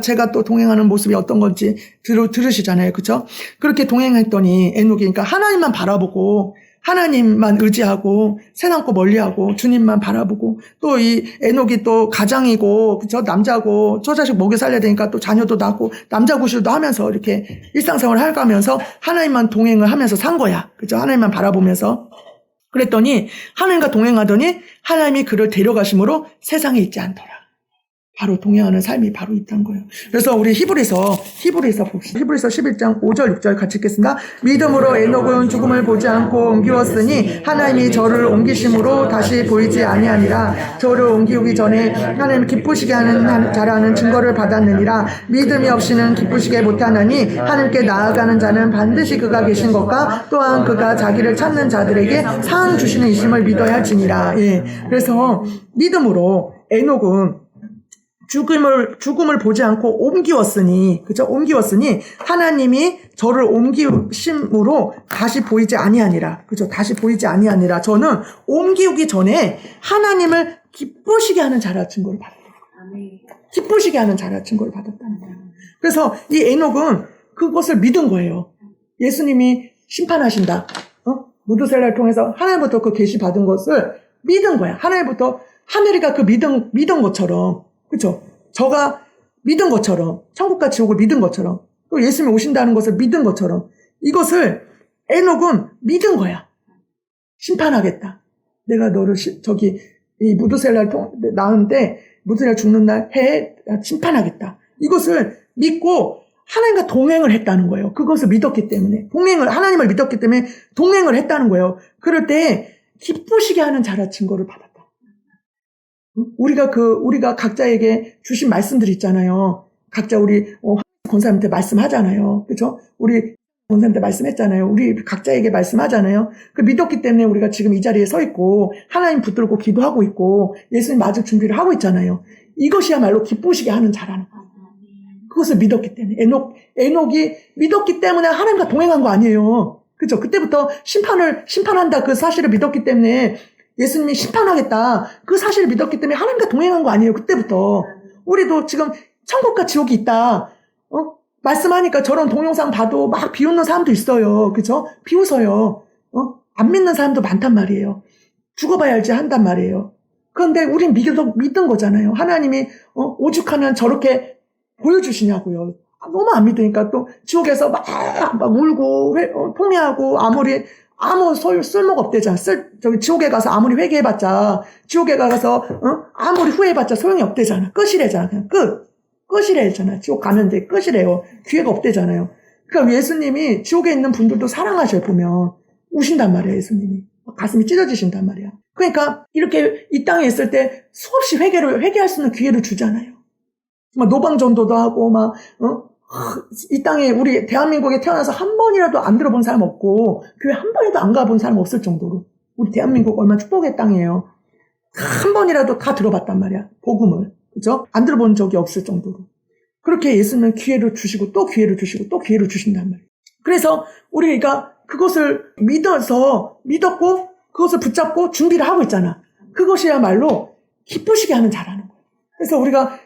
제가 또 동행하는 모습이 어떤 건지 들으시잖아요. 그렇죠? 그렇게 동행했더니 에녹이 그러니까 하나님만 바라보고 하나님만 의지하고 세상고 멀리하고 주님만 바라보고 또 이 에녹이 또 가장이고 그죠? 남자고 처자식 먹여 살려야 되니까 또 자녀도 낳고 남자 구실도 하면서 이렇게 일상생활을 해가면서 하나님만 동행을 하면서 산 거야. 그죠? 하나님만 바라보면서. 그랬더니 하나님과 동행하더니 하나님이 그를 데려가심으로 세상에 있지 않더라. 바로 동행하는 삶이 바로 있다는 거예요. 그래서 우리 히브리서 봅시다. 히브리서 11장 5절 6절 같이 읽겠습니다. 믿음으로 에녹은 죽음을 보지 않고 옮기었으니 하나님이 저를 옮기심으로 다시 보이지 아니하니라. 저를 옮기기 전에 하나님 기쁘시게 하는 자라는 증거를 받았느니라. 믿음이 없이는 기쁘시게 못하나니 하나님께 나아가는 자는 반드시 그가 계신 것과 또한 그가 자기를 찾는 자들에게 상 주시는 이심을 믿어야 할지니라. 예. 그래서 믿음으로 에녹은 죽음을 보지 않고 옮기었으니, 그죠? 옮기었으니, 하나님이 저를 옮기심으로 다시 보이지 아니하니라. 그죠? 다시 보이지 아니하니라. 저는 옮기기 전에 하나님을 기쁘시게 하는 자라 증거를 받았다. 기쁘시게 하는 자라 증거를 받았다는 거예요. 그래서 이 에녹은 그것을 믿은 거예요. 예수님이 심판하신다. 무드셀라를 통해서 하나님부터 그 계시 받은 것을 믿은 거야. 하나님부터, 하늘이가 그 믿은 것처럼, 그쵸? 저가 믿은 것처럼, 천국과 지옥을 믿은 것처럼, 또 예수님이 오신다는 것을 믿은 것처럼, 이것을 에녹은 믿은 거야. 심판하겠다. 내가 너를 이 무드셀라를 낳은데, 무드셀라 죽는 날 해에 심판하겠다. 이것을 믿고 하나님과 동행을 했다는 거예요. 그것을 믿었기 때문에. 하나님을 믿었기 때문에 동행을 했다는 거예요. 그럴 때 기쁘시게 하는 자라 증거를 받았다. 우리가 각자에게 주신 말씀들이 있잖아요. 각자 우리 권사님한테 말씀하잖아요. 그렇죠? 우리 권사님한테 말씀했잖아요. 우리 각자에게 말씀하잖아요. 그 믿었기 때문에 우리가 지금 이 자리에 서 있고 하나님 붙들고 기도하고 있고 예수님 맞을 준비를 하고 있잖아요. 이것이야말로 기쁘시게 하는 자라는 거예요. 그것을 믿었기 때문에. 에녹이 믿었기 때문에 하나님과 동행한 거 아니에요. 그죠? 그때부터 심판한다 그 사실을 믿었기 때문에 예수님이 심판하겠다 그 사실을 믿었기 때문에 하나님과 동행한 거 아니에요. 그때부터. 우리도 지금 천국과 지옥이 있다. 말씀하니까 저런 동영상 봐도 막 비웃는 사람도 있어요. 그죠? 비웃어요. 안 믿는 사람도 많단 말이에요. 죽어봐야 알지 한단 말이에요. 그런데 우린 믿은 거잖아요. 하나님이 오죽하면 저렇게 보여주시냐고요. 너무 안 믿으니까 또 지옥에서 막 울고 통회하고 아무 쓸모가 없대잖아. 저기 지옥에 가서 아무리 회개해봤자 지옥에 가서 아무리 후회해봤자 소용이 없대잖아. 끝이래잖아. 그냥 끝이래잖아. 지옥 가는데 끝이래요. 기회가 없대잖아요. 그러니까 예수님이 지옥에 있는 분들도 사랑하셔요. 보면 우신단 말이야. 예수님이 가슴이 찢어지신단 말이야. 그러니까 이렇게 이 땅에 있을 때 수없이 회개할 수 있는 기회를 주잖아요. 막 노방전도도 하고 이 땅에 우리 대한민국에 태어나서 한 번이라도 안 들어본 사람 없고 교회 한 번이라도 안 가본 사람 없을 정도로 우리 대한민국 얼마나 축복의 땅이에요. 한 번이라도 다 들어봤단 말이야. 복음을. 그죠? 안 들어본 적이 없을 정도로. 그렇게 예수님은 기회를 주시고 또 기회를 주시고 또 기회를 주신단 말이에요. 그래서 우리가 그것을 믿었고 그것을 붙잡고 준비를 하고 있잖아. 그것이야말로 기쁘시게 하는 자라는 거예요. 그래서 우리가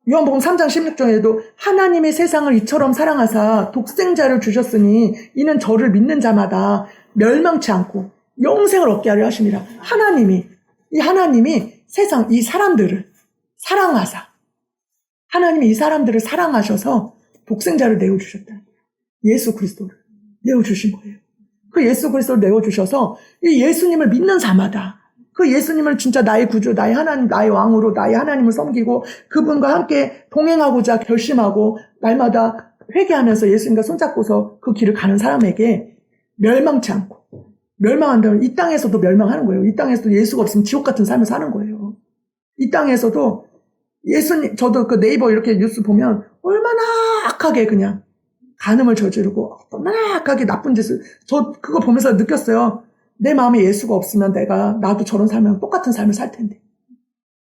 요한복음 3장 16절에도 하나님의 세상을 이처럼 사랑하사 독생자를 주셨으니 이는 저를 믿는 자마다 멸망치 않고 영생을 얻게 하려 하심이라. 하나님이 세상 이 사람들을 사랑하사 하나님이 이 사람들을 사랑하셔서 독생자를 내어주셨다. 예수 그리스도를 내어주신 거예요. 그 예수 그리스도를 내어주셔서 이 예수님을 믿는 자마다 그 예수님을 진짜 나의 구주, 나의 하나님, 나의 왕으로 나의 하나님을 섬기고 그분과 함께 동행하고자 결심하고 날마다 회개하면서 예수님과 손잡고서 그 길을 가는 사람에게 멸망치 않고 멸망한다면 이 땅에서도 멸망하는 거예요. 이 땅에서도 예수가 없으면 지옥 같은 삶을 사는 거예요. 이 땅에서도 예수님, 저도 그 네이버 이렇게 뉴스 보면 얼마나 악하게 그냥 간음을 저지르고 얼마나 악하게 나쁜 짓을 저 그거 보면서 느꼈어요. 내 마음에 예수가 없으면 나도 저런 삶이랑 똑같은 삶을 살 텐데.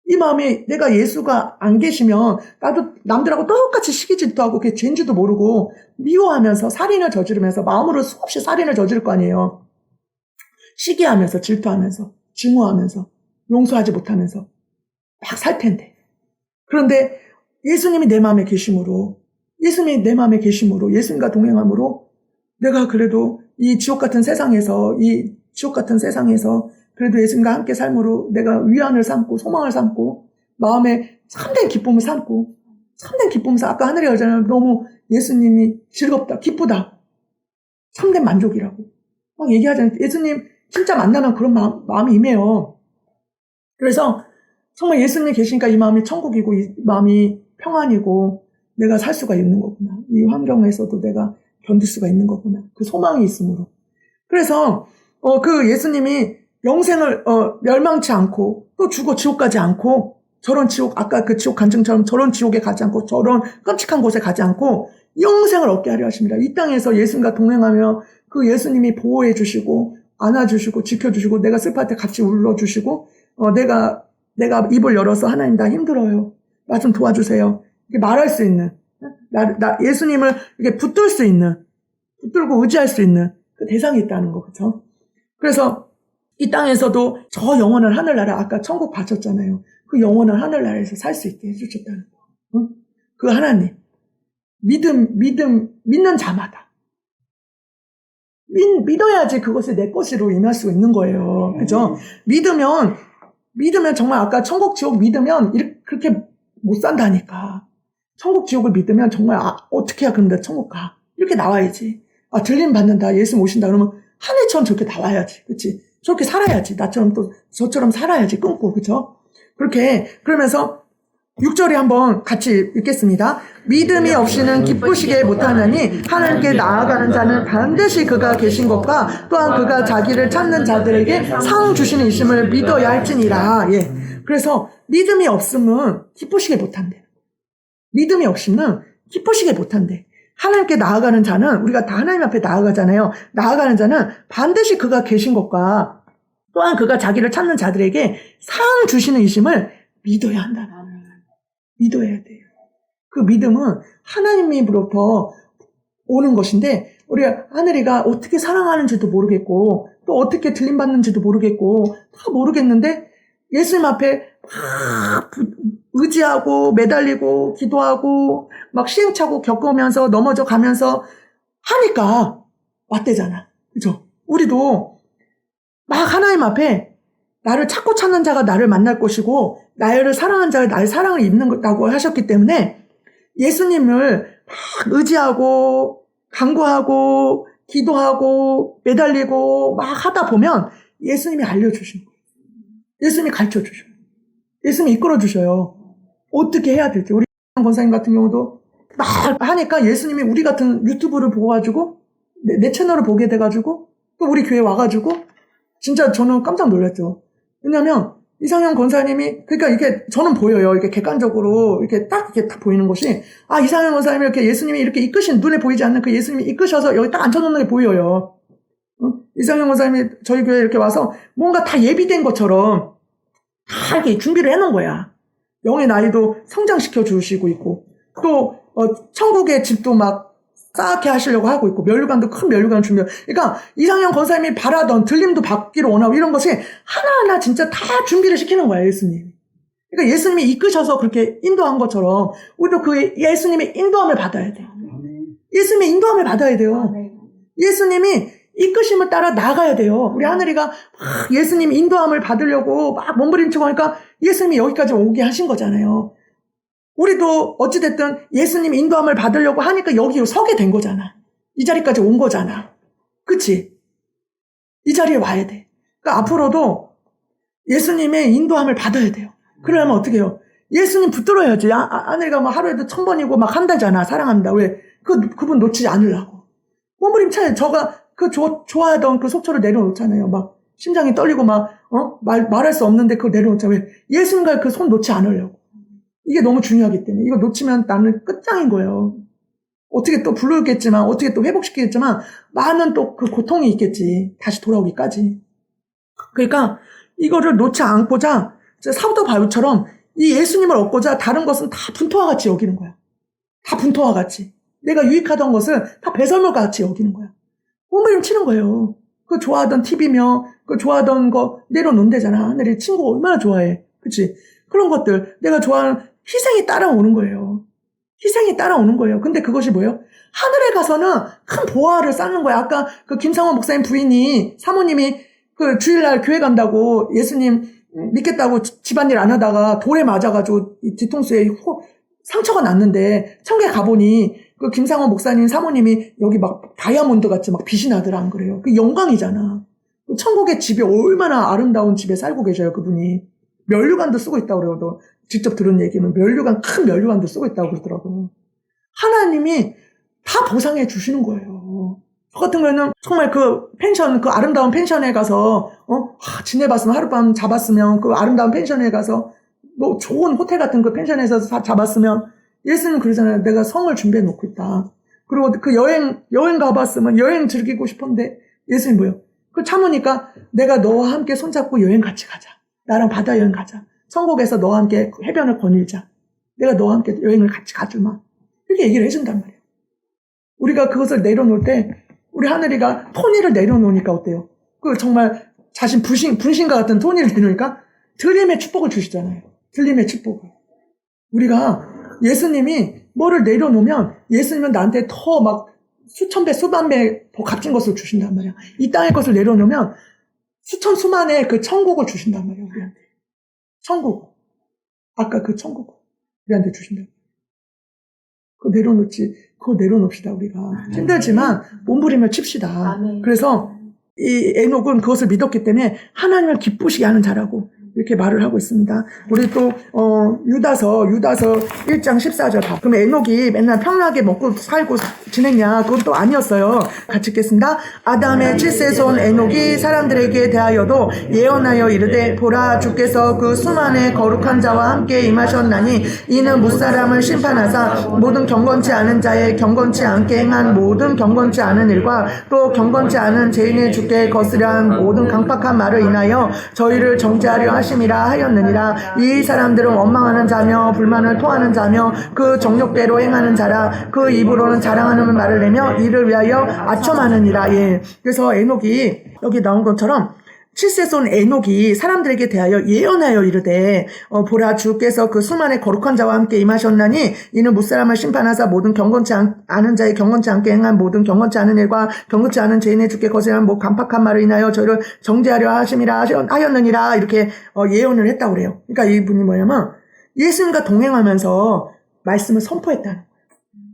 이 마음에 내가 예수가 안 계시면 나도 남들하고 똑같이 시기질도 하고 그게 죄인지도 모르고 미워하면서 살인을 저지르면서 마음으로 수없이 살인을 저지를 거 아니에요. 시기하면서 질투하면서 증오하면서 용서하지 못하면서 막 살 텐데. 그런데 예수님이 내 마음에 계심으로 예수님과 동행함으로 내가 그래도 이 지옥 같은 세상에서 그래도 예수님과 함께 삶으로 내가 위안을 삼고 소망을 삼고 마음에 참된 기쁨을 삼고 아까 하늘에 여자는 너무 예수님이 즐겁다 기쁘다 참된 만족이라고 막 얘기하잖아요. 예수님 진짜 만나면 그런 마음이 임해요. 그래서 정말 예수님 계시니까 이 마음이 천국이고 이 마음이 평안이고 내가 살 수가 있는 거구나. 이 환경에서도 내가 견딜 수가 있는 거구나. 그 소망이 있으므로. 그래서 그 예수님이 영생을 멸망치 않고 또 죽어 지옥 가지 않고 저런 지옥 아까 그 지옥 간증처럼 저런 지옥에 가지 않고 저런 끔찍한 곳에 가지 않고 영생을 얻게 하려 하십니다. 이 땅에서 예수님과 동행하며 그 예수님이 보호해 주시고 안아주시고 지켜주시고 내가 슬퍼할 때 같이 울러주시고 내가 입을 열어서 하나님 나 힘들어요. 나 좀 도와주세요. 이렇게 말할 수 있는 예수님을 이렇게 붙들고 의지할 수 있는 그 대상이 있다는 거, 그렇죠? 그래서 이 땅에서도 저 영원한 하늘나라 아까 천국 바쳤잖아요. 그 영원한 하늘나라에서 살 수 있게 해주셨다는 거. 응? 그 하나님 믿는 자마다 믿어야지 그것을 내 것으로 임할 수 있는 거예요, 그렇죠? 믿으면 정말 아까 천국 지옥 믿으면 그렇게 못 산다니까. 천국 지옥을 믿으면 정말 어떻게 해야 그럼 나 천국 가 이렇게 나와야지. 들림 받는다 예수 오신다 그러면 하늘처럼 저렇게 나와야지. 그렇지? 저렇게 살아야지. 나처럼 또 저처럼 살아야지. 끊고 그렇죠? 그렇게 그러면서 6절에 한번 같이 읽겠습니다. 믿음이 없이는 기쁘시게 못하느니 하나님께 나아가는 자는 반드시 그가 계신 것과 또한 그가 자기를 찾는 자들에게 상 주시는 이심을 믿어야 할지니라. 예. 그래서 믿음이 없으면 기쁘시게 못한대. 믿음이 없이는 기쁘시게 못한대. 하나님께 나아가는 자는 우리가 다 하나님 앞에 나아가잖아요. 나아가는 자는 반드시 그가 계신 것과 또한 그가 자기를 찾는 자들에게 상 주시는 이심을 믿어야 한다는 거예요. 믿어야 돼요. 그 믿음은 하나님으로부터 오는 것인데 우리 하늘이가 어떻게 사랑하는지도 모르겠고 또 어떻게 들림받는지도 모르겠고 다 모르겠는데 예수님 앞에 막 의지하고 매달리고 기도하고 막 시행착오 겪으면서 넘어져 가면서 하니까 왔대잖아. 그죠? 우리도 막 하나님 앞에 나를 찾고 찾는 자가 나를 만날 것이고 나를 사랑하는 자가 나의 사랑을 입는다고 하셨기 때문에 예수님을 막 의지하고 간구하고 기도하고 매달리고 막 하다 보면 예수님이 알려주시는 거예요. 예수님이 가르쳐주셔요. 예수님이 이끌어주셔요. 어떻게 해야 될지. 우리 권사님 같은 경우도 막 하니까 예수님이 우리 같은 유튜브를 보고가지고 내 채널을 보게 돼가지고 또 우리 교회 와가지고 진짜 저는 깜짝 놀랐죠. 왜냐면 이상형 권사님이 그러니까 이게 저는 보여요. 이렇게 객관적으로 이렇게 딱 보이는 것이 이상형 권사님이 이렇게 예수님이 이렇게 이끄신 눈에 보이지 않는 그 예수님이 이끄셔서 여기 딱 앉혀놓는 게 보여요. 이상형 권사님이 저희 교회에 이렇게 와서 뭔가 다 예비된 것처럼 다 이렇게 준비를 해놓은 거야. 영의 나이도 성장시켜 주시고 있고 또 천국의 집도 막 쌓게 하시려고 하고 있고 면류관도 큰 면류관 준비. 그러니까 이상형 권사님이 바라던 들림도 받기를 원하고 이런 것이 하나하나 진짜 다 준비를 시키는 거야 예수님. 그러니까 예수님이 이끄셔서 그렇게 인도한 것처럼 우리도 그 예수님의 인도함을 받아야 돼요. 예수님의 인도함을 받아야 돼요. 예수님이 이끄심을 따라 나가야 돼요. 우리 하늘이가 예수님 인도함을 받으려고 막 몸부림치고 하니까 예수님이 여기까지 오게 하신 거잖아요. 우리도 어찌됐든 예수님 인도함을 받으려고 하니까 여기 서게 된 거잖아. 이 자리까지 온 거잖아. 그치? 이 자리에 와야 돼. 그러니까 앞으로도 예수님의 인도함을 받아야 돼요. 그러려면 어떻게 해요? 예수님 붙들어야지. 하늘이가 막 하루에도 1000번이고 막 한다잖아. 사랑한다. 왜? 그분 놓치지 않으려고. 몸부림쳐야 저가 좋아하던 그 속초를 내려놓잖아요. 막 심장이 떨리고 막 말할 수 없는데 그걸 내려놓자. 왜? 예수님과 그 손 놓지 않으려고. 이게 너무 중요하기 때문에 이거 놓치면 나는 끝장인 거예요. 어떻게 또 부르겠지만 어떻게 또 회복시키겠지만 많은 또 그 고통이 있겠지. 다시 돌아오기까지. 그러니까 이거를 놓지 않고자 사도 바울처럼 이 예수님을 얻고자 다른 것은 다 분토와 같이 여기는 거야. 다 분토와 같이. 내가 유익하던 것을 다 배설물 같이 여기는 거야. 몸부림 치는 거예요. 그 좋아하던 TV며 그 좋아하던 거 내려놓는다잖아. 하늘이 친구가 얼마나 좋아해. 그치? 그런 것들 내가 좋아하는 희생이 따라오는 거예요. 희생이 따라오는 거예요. 근데 그것이 뭐예요? 하늘에 가서는 큰 보화를 쌓는 거야. 아까 그 김상원 목사님 부인이 사모님이 그 주일날 교회 간다고 예수님 믿겠다고 집안일 안 하다가 돌에 맞아가지고 뒤통수에 상처가 났는데 천국에 가보니 그 김상원 목사님 사모님이 여기 막 다이아몬드 같이 막 빛이 나더라 안 그래요? 그 영광이잖아. 천국의 집이 얼마나 아름다운 집에 살고 계셔요 그분이. 면류관도 쓰고 있다고 그래요. 직접 들은 얘기는 큰 면류관도 쓰고 있다고 그러더라고요. 하나님이 다 보상해 주시는 거예요. 저 같은 경우에는 정말 그 펜션, 그 아름다운 펜션에 가서 지내봤으면 하룻밤 잡았으면 그 아름다운 펜션에 가서 뭐 좋은 호텔 같은 그 펜션에서 잡았으면 예수님 그러잖아요. 내가 성을 준비해 놓고 있다. 그리고 그 여행 가봤으면 여행 즐기고 싶은데 예수님 뭐예요? 그 참으니까 내가 너와 함께 손잡고 여행 같이 가자. 나랑 바다 여행 가자. 천국에서 너와 함께 해변을 거닐자. 내가 너와 함께 여행을 같이 가주마. 이렇게 얘기를 해준단 말이에요. 우리가 그것을 내려놓을 때 우리 하늘이가 토니를 내려놓으니까 어때요? 그 정말 자신 분신과 같은 토니를 내려놓으니까 들림의 축복을 주시잖아요. 들림의 축복을. 우리가 예수님이 뭐를 내려놓으면 예수님은 나한테 더 막 수천 배, 수만 배 더 값진 것을 주신단 말이야. 이 땅의 것을 내려놓으면 수천, 수만의 그 천국을 주신단 말이에요. 우리한테. 천국. 아까 그 천국. 우리한테 주신다. 그거 내려놓읍시다, 우리가. 힘들지만 몸부림을 칩시다. 그래서 이 에녹은 그것을 믿었기 때문에 하나님을 기쁘시게 하는 자라고 이렇게 말을 하고 있습니다. 우리 또 유다서 1장 14절 봐. 그럼 에녹이 맨날 평안하게 먹고 살고 지냈냐? 그건 또 아니었어요. 같이 읽겠습니다. 아담의 칠세손 에녹이 사람들에게 대하여도 예언하여 이르되 보라 주께서 그 수만의 거룩한 자와 함께 임하셨나니 이는 무사람을 심판하사 모든 경건치 않은 자의 경건치 않게 행한 모든 경건치 않은 일과 또 경건치 않은 죄인의 주께 거스려한 모든 강팍한 말을 인하여 저희를 정죄하려 하심이라 하였느니라. 이 사람들은 원망하는 자며 불만을 토하는 자며 그 정욕대로 행하는 자라. 그 입으로는 자랑하는 말을 내며 이를 위하여 아첨하느니라. 예. 그래서 에녹이 여기 나온 것처럼 칠세손 에녹이 사람들에게 대하여 예언하여 이르되 보라 주께서 그 수만의 거룩한 자와 함께 임하셨나니 이는 무사람을 심판하사 모든 경건치 않은 자의 경건치 않게 행한 모든 경건치 않은 일과 경건치 않은 죄인의 주께 거스려한 뭐 간팍한 말을 인하여 저희를 정죄하려 하심이라 하였느니라. 이렇게 예언을 했다고 그래요. 그러니까 이분이 뭐냐면 예수님과 동행하면서 말씀을 선포했다는 거예요.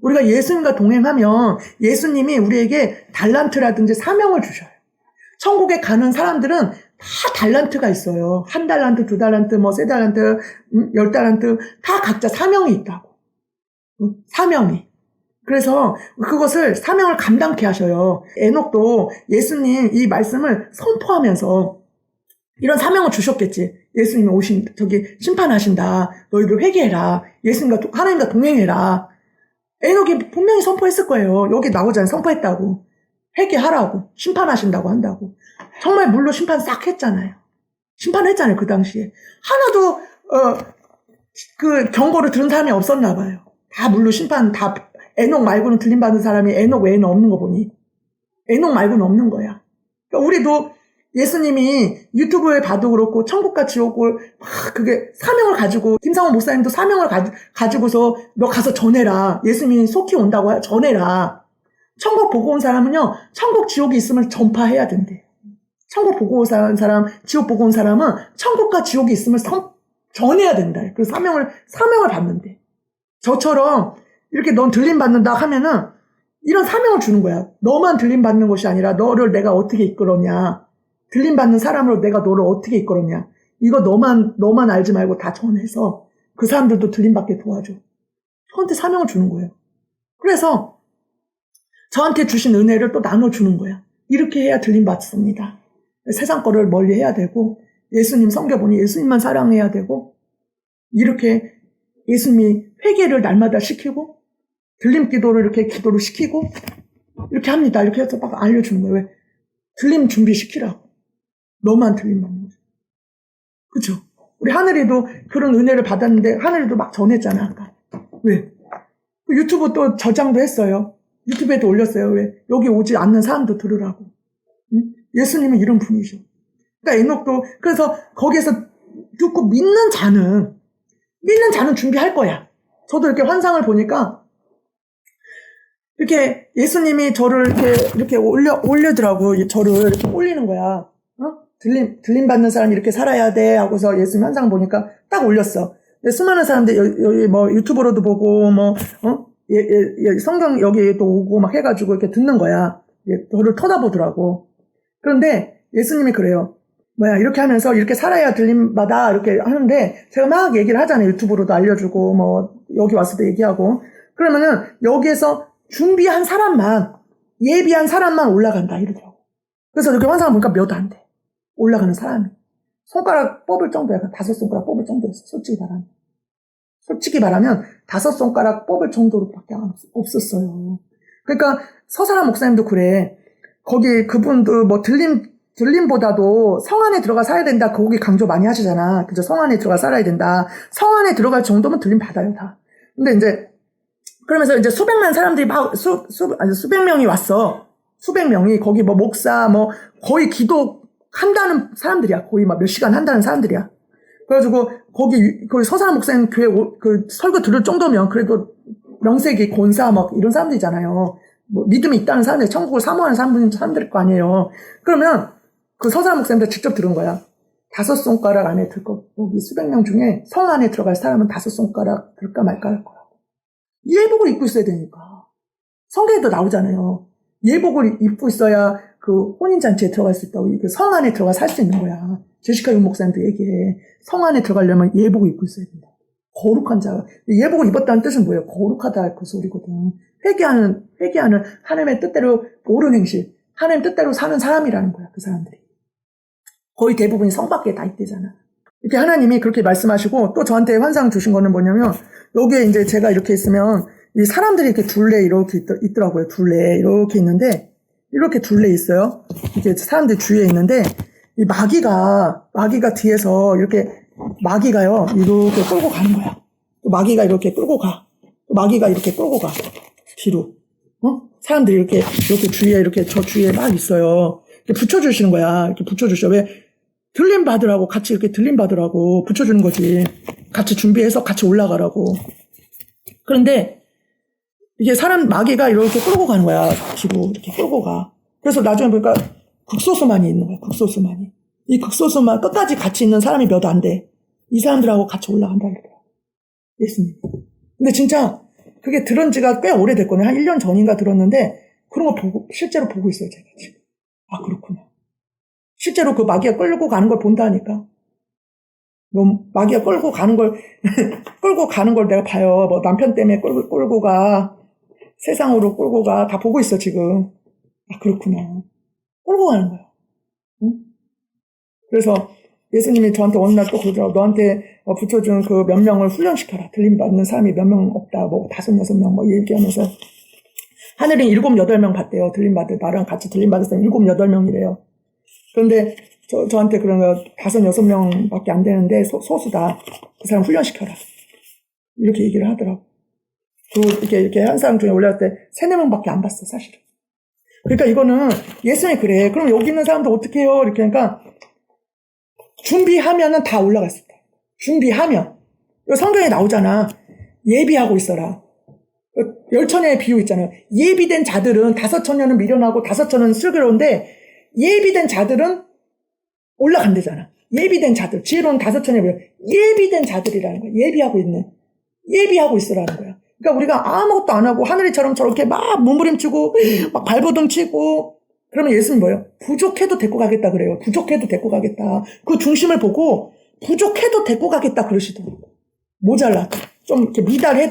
우리가 예수님과 동행하면 예수님이 우리에게 달란트라든지 사명을 주셔요. 천국에 가는 사람들은 다 달란트가 있어요. 1달란트, 2달란트, 뭐 3달란트, 10달란트 다 각자 사명이 있다고. 사명이. 그래서 그것을 사명을 감당케 하셔요. 에녹도 예수님 이 말씀을 선포하면서 이런 사명을 주셨겠지. 예수님이 심판하신다. 너희들 회개해라. 예수님과 하나님과 동행해라. 에녹이 분명히 선포했을 거예요. 여기 나오잖아요. 선포했다고. 회개하라고. 심판하신다고 한다고. 정말 물로 심판 싹 했잖아요. 심판했잖아요. 그 당시에. 하나도 그 경고를 들은 사람이 없었나 봐요. 다 물로 심판, 다 에녹 말고는 들림받은 사람이 에녹 외에는 없는 거 보니. 에녹 말고는 없는 거야. 그러니까 우리도 예수님이 유튜브에 봐도 그렇고 천국과 지옥을 막 그게 사명을 가지고 김상훈 목사님도 사명을 가지고서 너 가서 전해라. 예수님이 속히 온다고 전해라. 천국 보고 온 사람은요. 천국 지옥이 있음을 전파해야 된대. 천국 보고 온 사람, 지옥 보고 온 사람은 천국과 지옥이 있음을 전해야 된다. 그 사명을 받는데. 저처럼 이렇게 넌 들림받는다 하면은 이런 사명을 주는 거야. 너만 들림받는 것이 아니라 너를 내가 어떻게 이끌었냐. 들림받는 사람으로 내가 너를 어떻게 이끌었냐. 이거 너만 알지 말고 다 전해서 그 사람들도 들림받게 도와줘. 저한테 사명을 주는 거예요. 그래서 저한테 주신 은혜를 또 나눠주는 거야. 이렇게 해야 들림받습니다. 세상 거를 멀리 해야 되고 예수님 섬겨보니 예수님만 사랑해야 되고 이렇게 예수님이 회개를 날마다 시키고 들림 기도를 이렇게 기도를 시키고 이렇게 합니다. 이렇게 해서 막 알려주는 거예요. 왜? 들림 준비시키라고. 너만 들림받는 거죠. 그렇죠? 우리 하늘이도 그런 은혜를 받았는데 하늘이도 막 전했잖아. 아까. 왜? 유튜브 또 저장도 했어요. 유튜브에도 올렸어요. 왜? 여기 오지 않는 사람도 들으라고. 응? 예수님은 이런 분이죠. 그러니까 에녹도 그래서 거기에서 듣고 믿는 자는 준비할 거야. 저도 이렇게 환상을 보니까 이렇게 예수님이 저를 이렇게 올려더라고. 저를 이렇게 올리는 거야. 들림 받는 사람이 이렇게 살아야 돼 하고서 예수님 환상을 보니까 딱 올렸어. 근데 수많은 사람들 여기 뭐 유튜브로도 보고 성경 여기 또 오고 막 해가지고 이렇게 듣는 거야. 저를 쳐다보더라고. 그런데 예수님이 그래요. 이렇게 하면서 이렇게 살아야 들림받아 이렇게 하는데 제가 막 얘기를 하잖아요. 유튜브로도 알려주고 여기 와서도 얘기하고. 그러면은 여기에서 준비한 사람만 예비한 사람만 올라간다 이러더라고. 그래서 이렇게 환상을 보니까 몇 안 돼. 올라가는 사람이. 손가락 뽑을 정도야. 5손가락 뽑을 정도였어. 솔직히 말하면 5손가락 뽑을 정도로밖에 없었어요. 그러니까 서사람 목사님도 그래. 거기 그분도 들림보다도 성 안에 들어가 살아야 된다. 거기 강조 많이 하시잖아. 그죠? 성 안에 들어가 살아야 된다. 성 안에 들어갈 정도면 들림 받아요, 다. 근데 이제 그러면서 이제 수백만 사람들이 수백 명이 왔어. 수백 명이 거기 목사 거의 기도한다는 사람들이야. 거의 몇 시간 한다는 사람들이야. 그래가지고 거기 서사람 목사님 교회 설교 들을 정도면 그래도 명색이 권사 이런 사람들이잖아요. 믿음이 있다는 사람들, 천국을 사모하는 사람들일 거 아니에요. 그러면 그 서사람 목사님들 직접 들은 거야. 5손가락 안에 들 거, 여기 수백 명 중에 성 안에 들어갈 사람은 5손가락 들까 말까 할 거라고. 예복을 입고 있어야 되니까. 성경에도 나오잖아요. 예복을 입고 있어야 그 혼인잔치에 들어갈 수 있다고. 그 성 안에 들어가 살 수 있는 거야. 제시카 윤 목사님도 얘기해. 성 안에 들어가려면 예복을 입고 있어야 된다. 거룩한 자. 예복을 입었다는 뜻은 뭐예요? 거룩하다 그 소리거든. 회개하는 하나님의 뜻대로 옳은 행실, 하나님 뜻대로 사는 사람이라는 거야, 그 사람들이. 거의 대부분이 성 밖에 다 있대잖아. 이렇게 하나님이 그렇게 말씀하시고 또 저한테 환상 주신 거는 뭐냐면 여기에 이제 제가 이렇게 있으면 이 사람들이 이렇게 둘레 이렇게 있더라고요. 둘레 이렇게 있는데 이렇게 둘레 있어요. 이게 사람들 주위에 있는데 이 마귀가 뒤에서 이렇게 마귀가요 이렇게 끌고 가는 거야. 또 마귀가 이렇게 끌고 가. 또 마귀가 이렇게 끌고 가. 뒤로. 사람들이 이렇게 주위에 이렇게 저 주위에 막 있어요. 이렇게 붙여주시는 거야. 이렇게 붙여주셔. 왜? 들림 받으라고 같이 이렇게 들림 받으라고 붙여주는 거지. 같이 준비해서 같이 올라가라고. 그런데 이게 마귀가 이렇게 끌고 가는 거야. 뒤로 이렇게 끌고 가. 그래서 나중에 보니까 극소수만이 있는 거야. 극소수만이. 이 극소수만 끝까지 같이 있는 사람이 몇 안 돼. 이 사람들하고 같이 올라간다는 거야. 예수님. 근데 진짜 그게 들은 지가 꽤 오래됐거든요. 한 1년 전인가 들었는데 그런 거 실제로 보고 있어요. 제가 지금. 아, 그렇구나. 실제로 그 마귀가 끌고 가는 걸 본다니까. 마귀가 끌고 가는 걸 내가 봐요. 뭐 남편 때문에 끌고 가. 세상으로 끌고 가. 다 보고 있어, 지금. 아, 그렇구나. 끌고 가는 거야. 응? 그래서 예수님이 저한테 어느 날 또 그러더라고. 너한테 붙여준 그 몇 명을 훈련시켜라. 들림받는 사람이 몇 명 없다. 뭐 5, 6명 뭐 얘기하면서. 하늘은 7, 8명 봤대요. 나랑 같이 들림받을 사람 7, 8명이래요. 그런데 저한테 그런 거 5, 6명밖에 안 되는데 소수다. 그 사람 훈련시켜라. 이렇게 얘기를 하더라고. 이렇게 한상 중에 올라갈 때 3, 4명밖에 안 봤어, 사실은. 그러니까 이거는 예수님이 그래. 그럼 여기 있는 사람들 어떻게 해요? 이렇게 하니까 준비하면은 다 올라갈 수 있다. 준비하면. 성경에 나오잖아. 예비하고 있어라. 열처녀의 비유 있잖아요. 예비된 자들은 5,000년은 미련하고 5,000년은 슬기로운데 예비된 자들은 올라간대잖아. 예비된 자들. 지혜로운 5,000년 예비된 자들이라는 거야. 예비하고 있으라는 거야. 그러니까 우리가 아무것도 안 하고 하늘이처럼 저렇게 막 몸부림치고 막 발버둥 치고 그러면 예수님 뭐예요? 부족해도 데리고 가겠다 그래요. 부족해도 데리고 가겠다. 그 중심을 보고 부족해도 데리고 가겠다 그러시더라고요. 모자라도. 좀 이렇게 미달이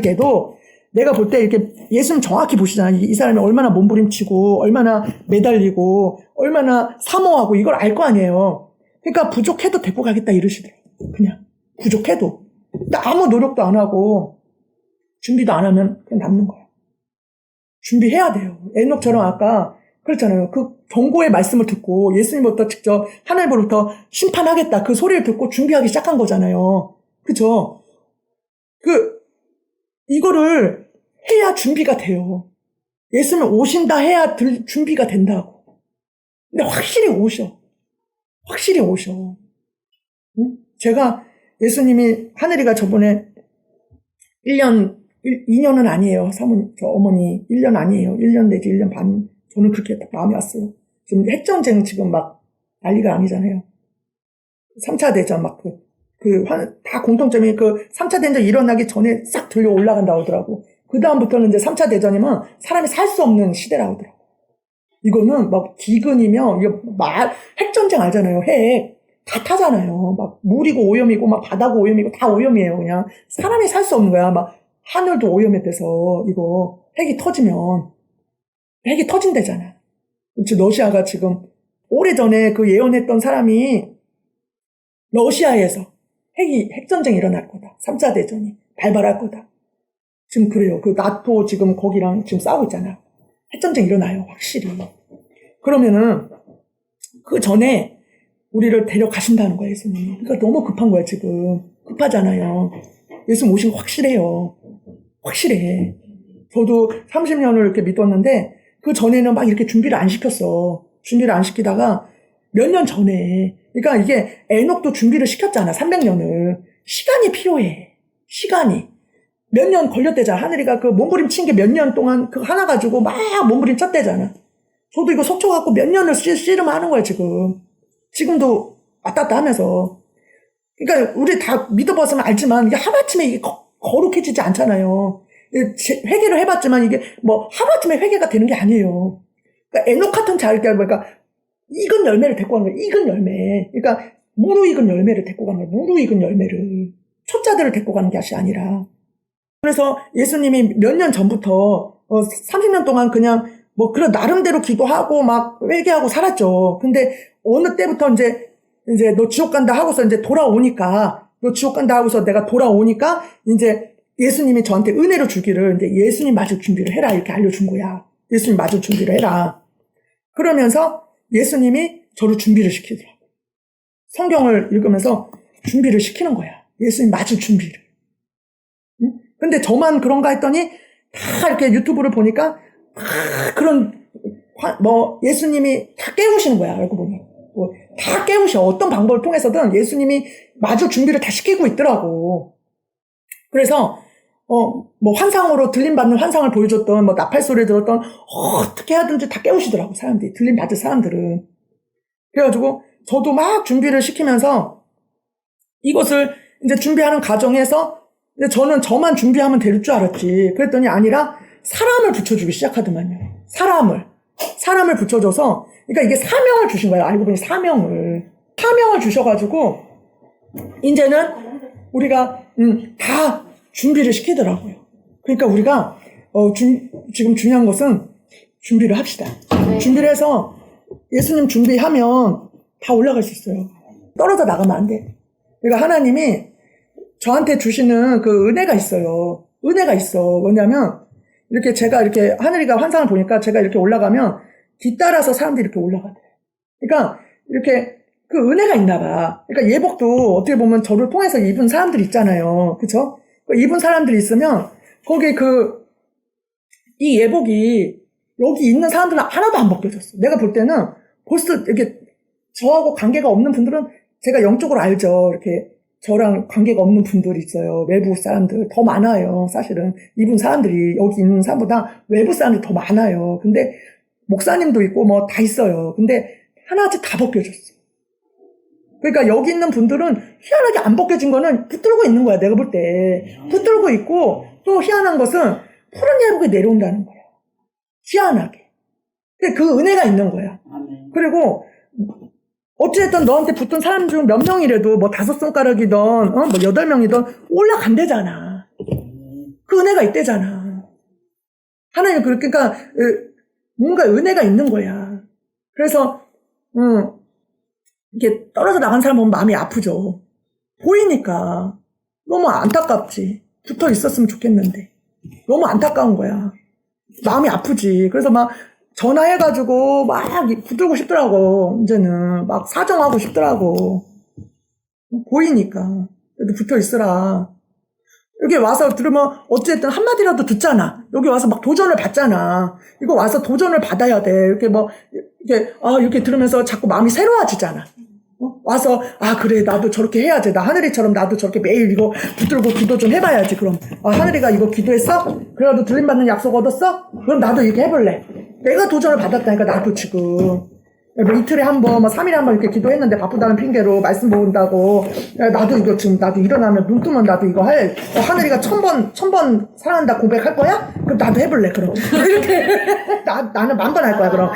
돼도 내가 볼 때 이렇게 예수님 정확히 보시잖아요. 이 사람이 얼마나 몸부림치고 얼마나 매달리고 얼마나 사모하고 이걸 알 거 아니에요. 그러니까 부족해도 데리고 가겠다 이러시더라고요. 그냥 부족해도. 근데 아무 노력도 안 하고 준비도 안 하면 그냥 남는 거예요. 준비해야 돼요. 에녹처럼 아까 그렇잖아요. 그 경고의 말씀을 듣고 예수님부터 직접 하나님으로부터 심판하겠다 그 소리를 듣고 준비하기 시작한 거잖아요. 그죠? 이거를 해야 준비가 돼요. 예수님 오신다 해야 준비가 된다고. 근데 확실히 오셔. 응? 제가 예수님이 하늘이가 저번에 2년은 아니에요. 저 어머니 1년 아니에요. 1년 내지 1년 반. 저는 그렇게 마음이 왔어요. 지금 핵전쟁 지금 막 난리가 아니잖아요. 3차 대전 막 다 공통점이 3차 대전 일어나기 전에 싹 들려 올라간다고 하더라고. 그 다음부터는 이제 3차 대전이면 사람이 살 수 없는 시대라고 하더라고. 이거는 막 기근이며, 핵전쟁 알잖아요. 핵. 다 타잖아요. 막 물이고 오염이고, 막 바다고 오염이고, 다 오염이에요. 그냥 사람이 살 수 없는 거야. 막 하늘도 오염돼서 이거 핵이 터진대잖아. 러시아가 지금 오래전에 그 예언했던 사람이 러시아에서 핵전쟁이 일어날 거다. 3차 대전이 발발할 거다. 지금 그래요. 그 나토 지금 거기랑 지금 싸우고 있잖아. 핵전쟁 일어나요. 확실히. 그러면은 그 전에 우리를 데려가신다는 거예요, 예수님. 그러니까 너무 급한 거야, 지금. 급하잖아요. 예수님 오신 거 확실해요. 확실해. 저도 30년을 이렇게 믿었는데 그 전에는 막 이렇게 준비를 안 시켰어. 준비를 안 시키다가 몇 년 전에. 그러니까 이게 에녹도 준비를 시켰잖아. 300년을. 시간이 필요해. 시간이. 몇 년 걸렸대잖아. 하늘이가 그 몸부림친 게 몇 년 동안 그 하나 가지고 막 몸부림쳤대잖아. 저도 이거 속초 갖고 몇 년을 씨름하는 거야, 지금. 지금도 왔다 갔다 하면서. 그러니까 우리 다 믿어봤으면 알지만 이게 하루아침에 이게 거룩해지지 않잖아요. 회개를 해봤지만 이게 뭐 하루아침에 회개가 되는 게 아니에요. 그러니까 에녹 같은 자를 그러니까 익은 열매를 데리고 가는 거예요. 익은 열매. 그러니까 무르익은 열매를 데리고 가는 거예요. 무르익은 열매를. 초짜들을 데리고 가는 것이 아니라. 그래서 예수님이 몇 년 전부터 30년 동안 그냥 뭐 그런 나름대로 기도하고 막 회개하고 살았죠. 근데 어느 때부터 이제 너 지옥 간다 하고서 이제 돌아오니까, 너 지옥 간다 하고서 내가 돌아오니까 이제 예수님이 저한테 은혜로 주기를, 이제 예수님 맞을 준비를 해라 이렇게 알려준 거야. 예수님 맞을 준비를 해라. 그러면서 예수님이 저를 준비를 시키더라고. 성경을 읽으면서 준비를 시키는 거야. 예수님 맞을 준비를. 응? 근데 저만 그런가 했더니 다 이렇게 유튜브를 보니까 다 그런 예수님이 다 깨우시는 거야. 알고 보니 다 깨우셔. 어떤 방법을 통해서든 예수님이 맞을 준비를 다 시키고 있더라고. 그래서 환상으로 들림받는 환상을 보여줬던, 나팔 소리 들었던, 어떻게 하든지 다 깨우시더라고, 사람들이. 들림받을 사람들은. 그래가지고, 저도 막 준비를 시키면서, 이것을 이제 준비하는 과정에서, 이제 저는 저만 준비하면 될 줄 알았지. 그랬더니 아니라, 사람을 붙여주기 시작하더만요. 사람을 붙여줘서, 그러니까 이게 사명을 주신 거예요. 알고 보니 사명을 주셔가지고, 이제는 우리가, 다 준비를 시키더라고요. 그러니까 우리가 지금 중요한 것은 준비를 합시다. 네. 준비를 해서 예수님 준비하면 다 올라갈 수 있어요. 떨어져 나가면 안 돼. 그러니까 하나님이 저한테 주시는 그 은혜가 있어요. 은혜가 있어. 뭐냐면 이렇게 제가 이렇게 하늘이가 환상을 보니까 제가 이렇게 올라가면 뒤따라서 사람들이 이렇게 올라가요. 그러니까 이렇게 그 은혜가 있나 봐. 그러니까 예복도 어떻게 보면 저를 통해서 입은 사람들이 있잖아요. 그쵸? 입은 사람들이 있으면 거기 이 예복이 여기 있는 사람들은 하나도 안 벗겨졌어. 내가 볼 때는 벌써 이렇게 저하고 관계가 없는 분들은 제가 영적으로 알죠. 이렇게 저랑 관계가 없는 분들이 있어요. 외부 사람들 더 많아요. 사실은 입은 사람들이 여기 있는 사람보다 외부 사람들이 더 많아요. 근데 목사님도 있고 다 있어요. 근데 하나같이 다 벗겨졌어. 그러니까 여기 있는 분들은 희한하게 안 벗겨진 거는 붙들고 있는 거야. 내가 볼 때 붙들고 있고, 또 희한한 것은 푸른 예복이 내려온다는 거야. 희한하게. 그 은혜가 있는 거야. 그리고 어찌됐든 너한테 붙은 사람 중 몇 명이라도 5손가락이든 8명이든 올라간대잖아. 그 은혜가 있대잖아. 하나님 그러니까 뭔가 은혜가 있는 거야. 그래서 이게 떨어져 나간 사람 보면 마음이 아프죠. 보이니까 너무 안타깝지. 붙어 있었으면 좋겠는데 너무 안타까운 거야. 마음이 아프지. 그래서 막 전화해가지고 막 붙들고 싶더라고. 이제는 막 사정하고 싶더라고. 보이니까. 그래도 붙어 있으라. 여기 와서 들으면 어쨌든 한마디라도 듣잖아. 여기 와서 막 도전을 받잖아. 이거 와서 도전을 받아야 돼. 이렇게 이렇게 들으면서 자꾸 마음이 새로워지잖아. 와서 그래 나도 저렇게 해야지. 나 하늘이처럼 나도 저렇게 매일 이거 붙들고 기도 좀 해봐야지. 그럼 하늘이가 이거 기도했어? 그래도 들림받는 약속 얻었어? 그럼 나도 이렇게 해볼래. 내가 도전을 받았다니까. 나도 지금 이틀에 한 번, 3일에 한 번 이렇게 기도했는데 바쁘다는 핑계로 말씀 모은다고. 나도 이거 지금 나도 일어나면 눈 뜨면 나도 이거 해. 하늘이가 1000번 사랑한다 고백할 거야? 그럼 나도 해볼래. 그럼 이렇게 나는 10,000번 할 거야. 그럼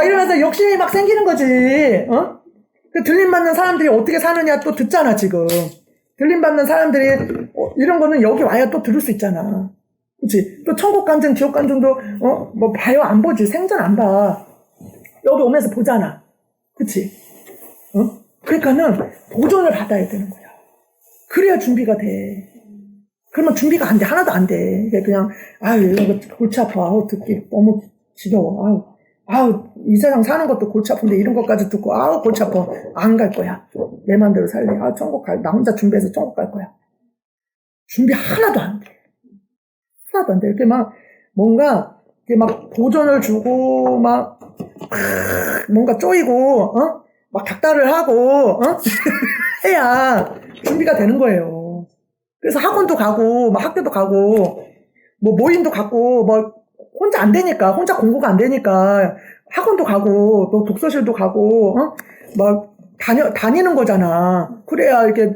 이러면서 욕심이 막 생기는 거지. 그 들림 받는 사람들이 어떻게 사느냐 또 듣잖아 지금. 들림 받는 사람들이 이런 거는 여기 와야 또 들을 수 있잖아. 그치? 또 천국 간증, 지옥 간증도, 봐요? 안 보지. 생전 안 봐. 여기 오면서 보잖아. 그치? 그러니까는 도전을 받아야 되는 거야. 그래야 준비가 돼. 그러면 준비가 안 돼. 하나도 안 돼. 그냥, 이런 거 골치 아파. 듣기 너무 지겨워. 이 세상 사는 것도 골치 아픈데 이런 것까지 듣고, 골치 아파. 안 갈 거야. 내 맘대로 살래. 나 혼자 준비해서 천국 갈 거야. 준비 하나도 안 돼. 하나도 안 돼. 이렇게 뭔가, 이렇게 도전을 주고, 뭔가 쪼이고, 막 닥달을 하고, 해야 준비가 되는 거예요. 그래서 학원도 가고, 학교도 가고, 모임도 가고, 혼자 안 되니까, 혼자 공부가 안 되니까, 학원도 가고, 또 독서실도 가고, 다니는 거잖아. 그래야 이렇게,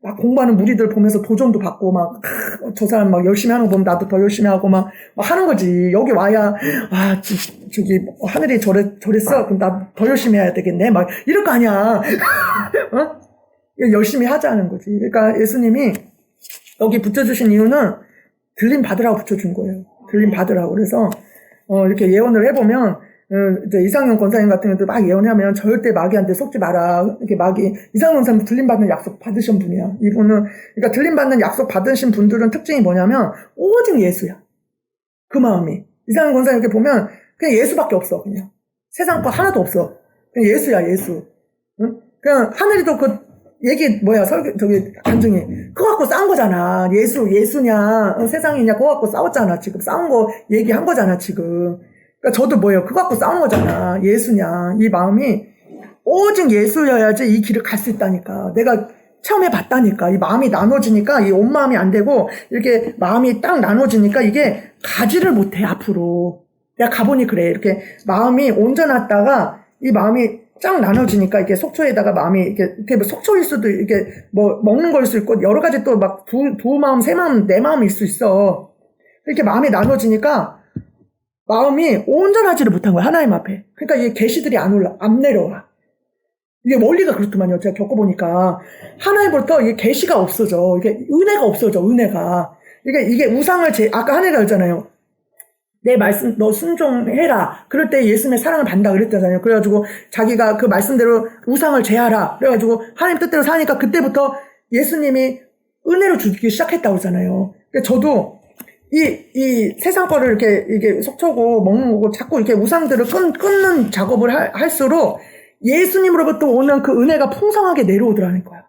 막 공부하는 무리들 보면서 도전도 받고 저 사람 열심히 하는 거 보면 나도 더 열심히 하고 막 하는 거지. 여기 와야 저기 하늘이 저랬어. 그럼 나 더 열심히 해야 되겠네. 이럴 거 아니야. 열심히 하자는 거지. 그러니까 예수님이 여기 붙여주신 이유는 들림 받으라고 붙여준 거예요. 들림 받으라고. 그래서, 이렇게 예언을 해보면, 이제 이상형 권사님 같은 경우도 막 예언하면 절대 마귀한테 속지 마라. 이렇게 이상형 권사님 들림 받는 약속 받으신 분이야. 이분은, 그러니까 들림 받는 약속 받으신 분들은 특징이 뭐냐면, 오직 예수야. 그 마음이. 이상형 권사님 이렇게 보면, 그냥 예수밖에 없어, 그냥. 세상 거 하나도 없어. 그냥 예수야, 예수. 응? 그냥 하늘이도 간증이. 그거 갖고 싸운 거잖아. 예수냐, 세상이냐, 그거 갖고 싸웠잖아, 지금. 싸운 거 얘기한 거잖아, 지금. 그러니까 저도 그거 갖고 싸운 거잖아. 예수냐. 이 마음이 오직 예수여야지 이 길을 갈 수 있다니까. 내가 처음에 봤다니까. 이 마음이 나눠지니까, 이 온 마음이 안 되고, 이렇게 마음이 딱 나눠지니까 이게 가지를 못해, 앞으로. 내가 가보니 그래. 이렇게 마음이 온전했다가, 이 마음이 쫙 나눠지니까 이게 속초에다가 마음이 이렇게 속초일 수도 이렇게 먹는 거일 수 있고 여러 가지 또 막 두 마음, 세 마음, 네 마음일 수 있어. 이렇게 마음이 나눠지니까 마음이 온전하지를 못한 거야, 하나님 앞에. 그러니까 이게 계시들이 안 내려와. 이게 원리가 그렇더만요. 제가 겪어보니까 하나님부터 이게 계시가 없어져. 이게 은혜가 없어져, 은혜가. 이게 우상을 아까 하나님가 그랬잖아요. 내 말씀 너 순종해라. 그럴 때 예수님의 사랑을 받는다 그랬잖아요. 그래가지고 자기가 그 말씀대로 우상을 제하라. 그래가지고 하나님 뜻대로 사니까 그때부터 예수님이 은혜로 주기 시작했다고 그러잖아요. 그러니까 저도 이 세상 거를 이게 속초고 먹는 거고 자꾸 이렇게 우상들을 끊는 작업을 할수록 예수님으로부터 오는 그 은혜가 풍성하게 내려오더라는 거야.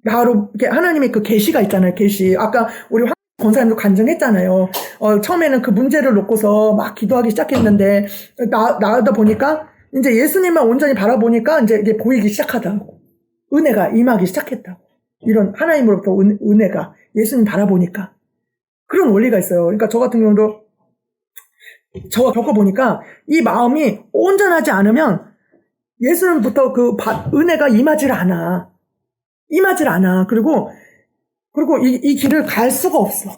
바로 이렇게 하나님의 그 계시가 있잖아요. 계시. 아까 우리 권사님도 간증했잖아요. 처음에는 그 문제를 놓고서 막 기도하기 시작했는데, 나오다 보니까, 이제 예수님만 온전히 바라보니까, 이제 이게 보이기 시작하다고. 은혜가 임하기 시작했다고. 이런 하나님으로부터 은혜가 예수님 바라보니까. 그런 원리가 있어요. 그러니까 저 같은 경우도, 저가 겪어보니까, 이 마음이 온전하지 않으면, 예수님부터 은혜가 임하질 않아. 그리고 이 길을 갈 수가 없어.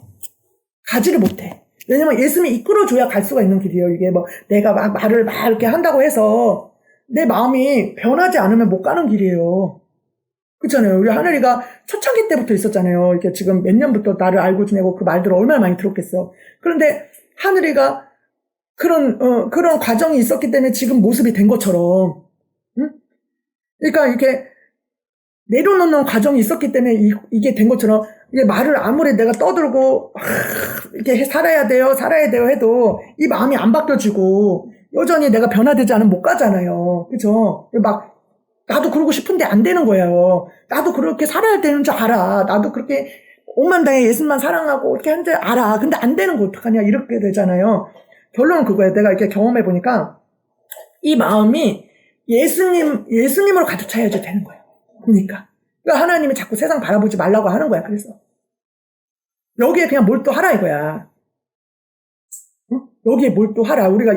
가지를 못해. 왜냐면 예수님이 이끌어줘야 갈 수가 있는 길이에요. 이게 내가 말을 이렇게 한다고 해서 내 마음이 변하지 않으면 못 가는 길이에요. 그렇잖아요. 우리 하늘이가 초창기 때부터 있었잖아요. 이렇게 지금 몇 년부터 나를 알고 지내고 그 말들을 얼마나 많이 들었겠어. 그런데 하늘이가 그런 과정이 있었기 때문에 지금 모습이 된 것처럼, 응? 그러니까 이렇게 내려놓는 과정이 있었기 때문에 이게 된 것처럼 이게 말을 아무리 내가 떠들고 이렇게 살아야 돼요 해도 이 마음이 안 바뀌어지고 여전히 내가 변화되지 않으면 못 가잖아요. 그죠? 나도 그러고 싶은데 안 되는 거예요. 나도 그렇게 살아야 되는 줄 알아. 나도 그렇게 온만 다해 예수님만 사랑하고 이렇게 하는 줄 알아. 근데 안 되는 거 어떡하냐 이렇게 되잖아요. 결론은 그거예요. 내가 이렇게 경험해 보니까 이 마음이 예수님으로 가득 차야지 되는 거예요. 그러니까 하나님이 자꾸 세상 바라보지 말라고 하는 거야. 그래서 여기에 그냥 몰두하라 이거야. 응? 여기에 몰두하라. 우리가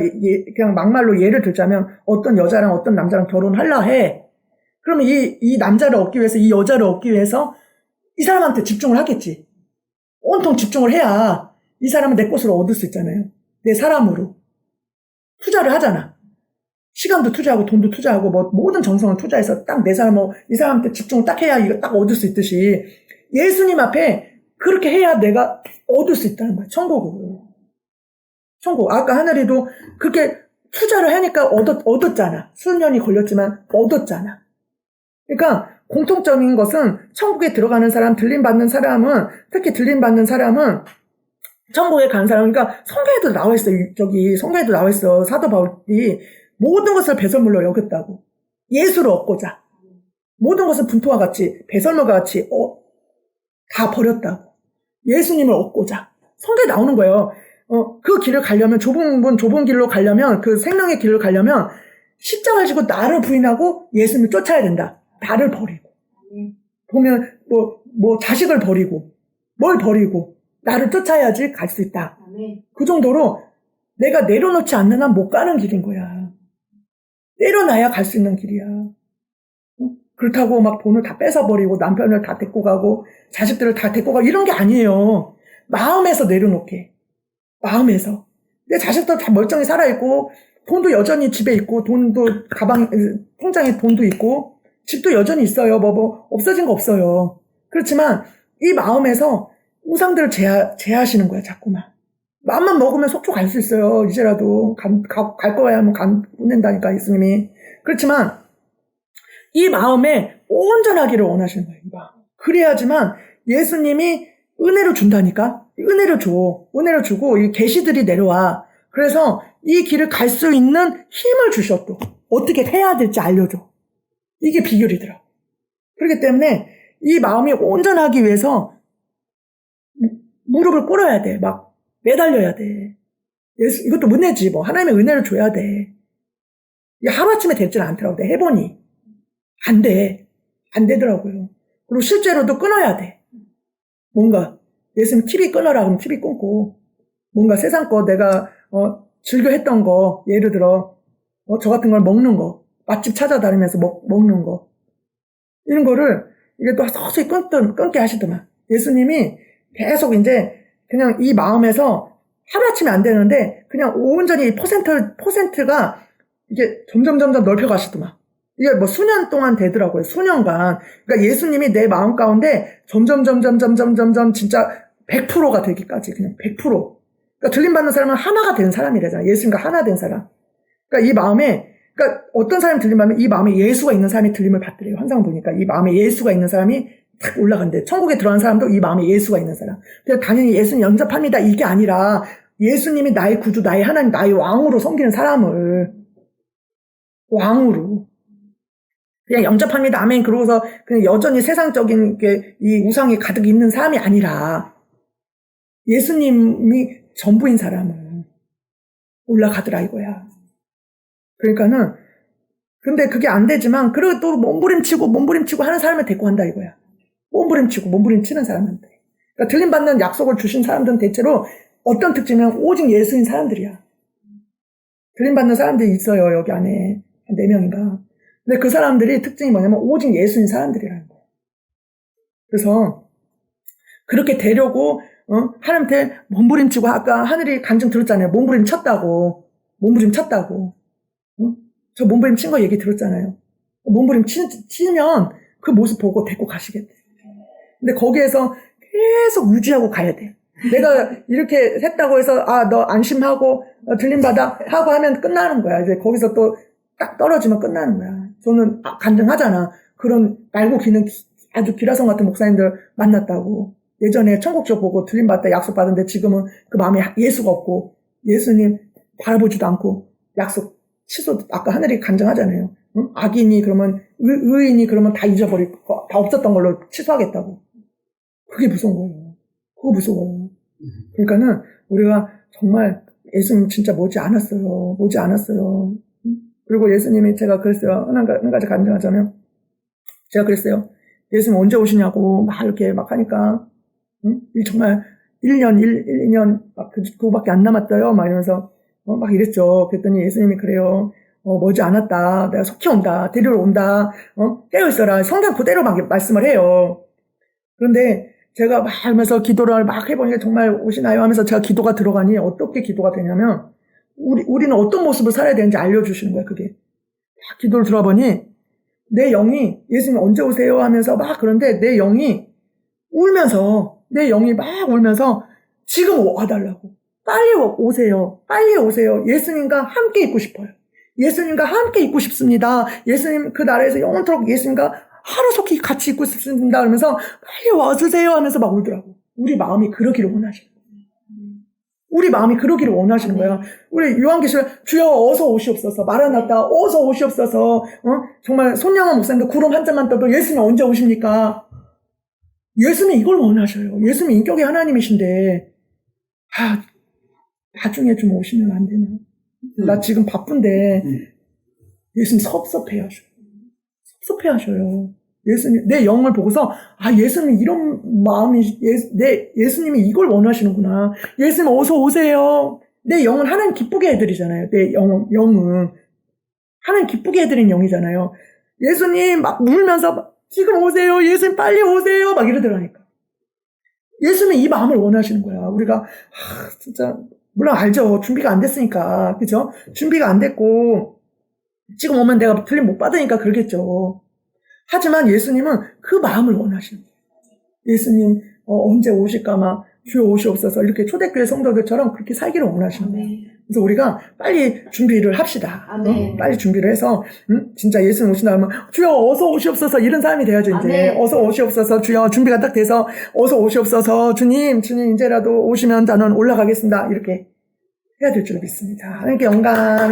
그냥 막말로 예를 들자면 어떤 여자랑 어떤 남자랑 결혼하려 해. 그러면 이 남자를 얻기 위해서 이 여자를 얻기 위해서 이 사람한테 집중을 하겠지. 온통 집중을 해야 이 사람은 내 것으로 얻을 수 있잖아요. 내 사람으로 투자를 하잖아. 시간도 투자하고 돈도 투자하고 모든 정성을 투자해서 딱 내 사람 이 사람한테 집중을 딱 해야 이거 딱 얻을 수 있듯이 예수님 앞에 그렇게 해야 내가 얻을 수 있다는 거야. 천국. 아까 하늘이도 그렇게 투자를 하니까 얻었잖아. 수년이 걸렸지만 얻었잖아. 그러니까 공통적인 것은 천국에 들어가는 사람, 들림받는 사람은 특히 들림받는 사람은 천국에 간 사람. 그러니까 성경에도 나와 있어. 성경에도 나와 있어. 사도 바울이 모든 것을 배설물로 여겼다고. 예수를 얻고자. 모든 것을 분토와 같이, 배설물과 같이, 다 버렸다고. 예수님을 얻고자. 성경에 나오는 거예요. 그 길을 가려면, 좁은 길로 가려면, 그 생명의 길을 가려면, 십자가를 지고 나를 부인하고 예수님을 쫓아야 된다. 나를 버리고. 보면, 자식을 버리고, 뭘 버리고, 나를 쫓아야지 갈 수 있다. 그 정도로 내가 내려놓지 않는 한 못 가는 길인 거야. 내려놔야 갈 수 있는 길이야. 그렇다고 막 돈을 다 뺏어버리고 남편을 다 데리고 가고 자식들을 다 데리고 가고 이런 게 아니에요. 마음에서 내려놓게. 마음에서. 내 자식도 다 멀쩡히 살아있고 돈도 여전히 집에 있고 돈도 통장에 돈도 있고 집도 여전히 있어요. 없어진 거 없어요. 그렇지만 이 마음에서 우상들을 제하시는 거야, 자꾸만. 마음만 먹으면 속초 갈 수 있어요. 이제라도 갈 거야 하면 보낸다니까 예수님이. 그렇지만 이 마음에 온전하기를 원하시는 거예요. 이 마음. 그래야지만 예수님이 은혜로 준다니까. 은혜로 줘. 은혜로 주고 이 계시들이 내려와. 그래서 이 길을 갈 수 있는 힘을 주셔 또. 어떻게 해야 될지 알려줘. 이게 비결이더라고. 그렇기 때문에 이 마음이 온전하기 위해서 무릎을 꿇어야 돼. 막 매달려야 돼. 이것도 은혜지 뭐. 하나님의 은혜를 줘야 돼. 이게 하루아침에 되지는 않더라고. 내가 해보니. 안 돼. 안 되더라고요. 그리고 실제로도 끊어야 돼. 뭔가 예수님 TV 끊어라 그러면 TV 끊고 뭔가 세상 거 내가 즐겨 했던 거 예를 들어 저 같은 걸 먹는 거 맛집 찾아다니면서 먹는 거 이런 거를 이게 또 서서히 끊게 하시더만. 예수님이 계속 이제 그냥 이 마음에서 하루아침에 안 되는데 그냥 온전히 퍼센트가 이게 점점 넓혀가시더만. 이게 뭐 수년 동안 되더라고요. 수년간. 그러니까 예수님이 내 마음 가운데 점점 진짜 100%가 되기까지 그냥 100%. 그러니까 들림받는 사람은 하나가 된 사람이래잖아. 예수님과 하나 된 사람. 그러니까 이 마음에, 그러니까 어떤 사람이 들림받으면 이 마음에 예수가 있는 사람이 들림을 받더래요. 항상 보니까 이 마음에 예수가 있는 사람이 탁 올라간대. 천국에 들어간 사람도 이 마음에 예수가 있는 사람. 그래서 당연히 예수님 영접합니다. 이게 아니라 예수님이 나의 구주, 나의 하나님, 나의 왕으로 섬기는 사람을 왕으로 그냥 영접합니다. 아멘. 그러고서 그냥 여전히 세상적인 이 우상이 가득 있는 사람이 아니라 예수님이 전부인 사람을 올라가더라 이거야. 그러니까는 근데 그게 안 되지만 그래도 또 몸부림치고 하는 사람을 데리고 간다 이거야. 몸부림치는 사람한테. 그러니까 들림받는 약속을 주신 사람들은 대체로 어떤 특징이면 오직 예수인 사람들이야. 들림받는 사람들이 있어요. 여기 안에 한 4명인가. 근데 그 사람들이 특징이 뭐냐면 오직 예수인 사람들이라는 거예요. 그래서 그렇게 되려고 하나님한테 몸부림치고 아까 하늘이 간증 들었잖아요. 몸부림 쳤다고. 저 몸부림 친 거 얘기 들었잖아요. 몸부림 치면 그 모습 보고 데리고 가시겠대. 근데 거기에서 계속 유지하고 가야 돼. 내가 이렇게 했다고 해서 너 안심하고 들림받아 하고 하면 끝나는 거야. 이제 거기서 또 딱 떨어지면 끝나는 거야. 저는 간증하잖아. 그런 날고 기는 아주 기라성 같은 목사님들 만났다고. 예전에 천국적 보고 들림받다 약속 받은데 지금은 그 마음에 예수가 없고 예수님 바라보지도 않고 약속 취소. 아까 하늘이 간증하잖아요. 응? 악인이 그러면 의인이 그러면 다 잊어버릴 거, 다 없었던 걸로 취소하겠다고. 그게 무서운 거예요. 그거 무서워요. 그러니까는 우리가 정말 예수님 진짜 머지 않았어요. 그리고 예수님이 제가 그랬어요. 한 가지 간증하자면 제가 그랬어요. 예수님 언제 오시냐고 막 이렇게 막 하니까 정말 1년 그거밖에 안 남았어요. 막 이러면서 막 이랬죠. 그랬더니 예수님이 그래요. 머지 않았다. 내가 속히 온다. 데리러 온다. 깨어 있어라. 성경 그대로 막 말씀을 해요. 그런데 제가 막 하면서 기도를 막 해보니까 정말 오시나요 하면서 제가 기도가 들어가니 어떻게 기도가 되냐면 우리는 어떤 모습을 살아야 되는지 알려주시는 거야. 그게 막 기도를 들어보니 내 영이 예수님 언제 오세요 하면서 막 그런데 내 영이 울면서 지금 와달라고 빨리 오세요. 예수님과 함께 있고 싶어요. 예수님과 함께 있고 싶습니다. 예수님 그 나라에서 영원토록 예수님과 하루속히 같이 있고 싶습니다. 그러면서 빨리 와주세요 하면서 막 울더라고. 우리 마음이 그러기를 원하시는 거야. 우리 요한계시록 주여 어서 오시옵소서. 마라나타 어서 오시옵소서. 정말 손양원 목사님도 구름 한 잔만 떠도 예수님 언제 오십니까? 예수님 이걸 원하셔요. 예수님 인격의 하나님이신데 나중에 좀 오시면 안 되나? 나 지금 바쁜데 예수님 섭섭해 하셔요. 예수님, 내 영을 보고서, 예수님 이런 마음이, 예수님이 이걸 원하시는구나. 예수님 어서 오세요. 내 영은 하나님 기쁘게 해드리잖아요. 내 영은. 하나님 기쁘게 해드린 영이잖아요. 예수님 막 울면서, 지금 오세요. 예수님 빨리 오세요. 막 이러더라니까. 예수님이 이 마음을 원하시는 거야. 우리가, 진짜, 물론 알죠. 준비가 안 됐으니까. 그죠? 준비가 안 됐고, 지금 오면 내가 들림 못 받으니까 그러겠죠. 하지만 예수님은 그 마음을 원하시는 거예요. 예수님 언제 오실까 막 주여 오시옵소서 이렇게 초대교회 성도들처럼 그렇게 살기를 원하시는 거예요. 그래서 우리가 빨리 준비를 합시다. 빨리 준비를 해서 진짜 예수님 오신다 하면 주여 어서 오시옵소서 이런 사람이 돼야죠. 이제 어서 오시옵소서 주여 준비가 딱 돼서 어서 오시옵소서 주님 이제라도 오시면 나는 올라가겠습니다. 이렇게 해야 될 줄 믿습니다. 하나님께 영광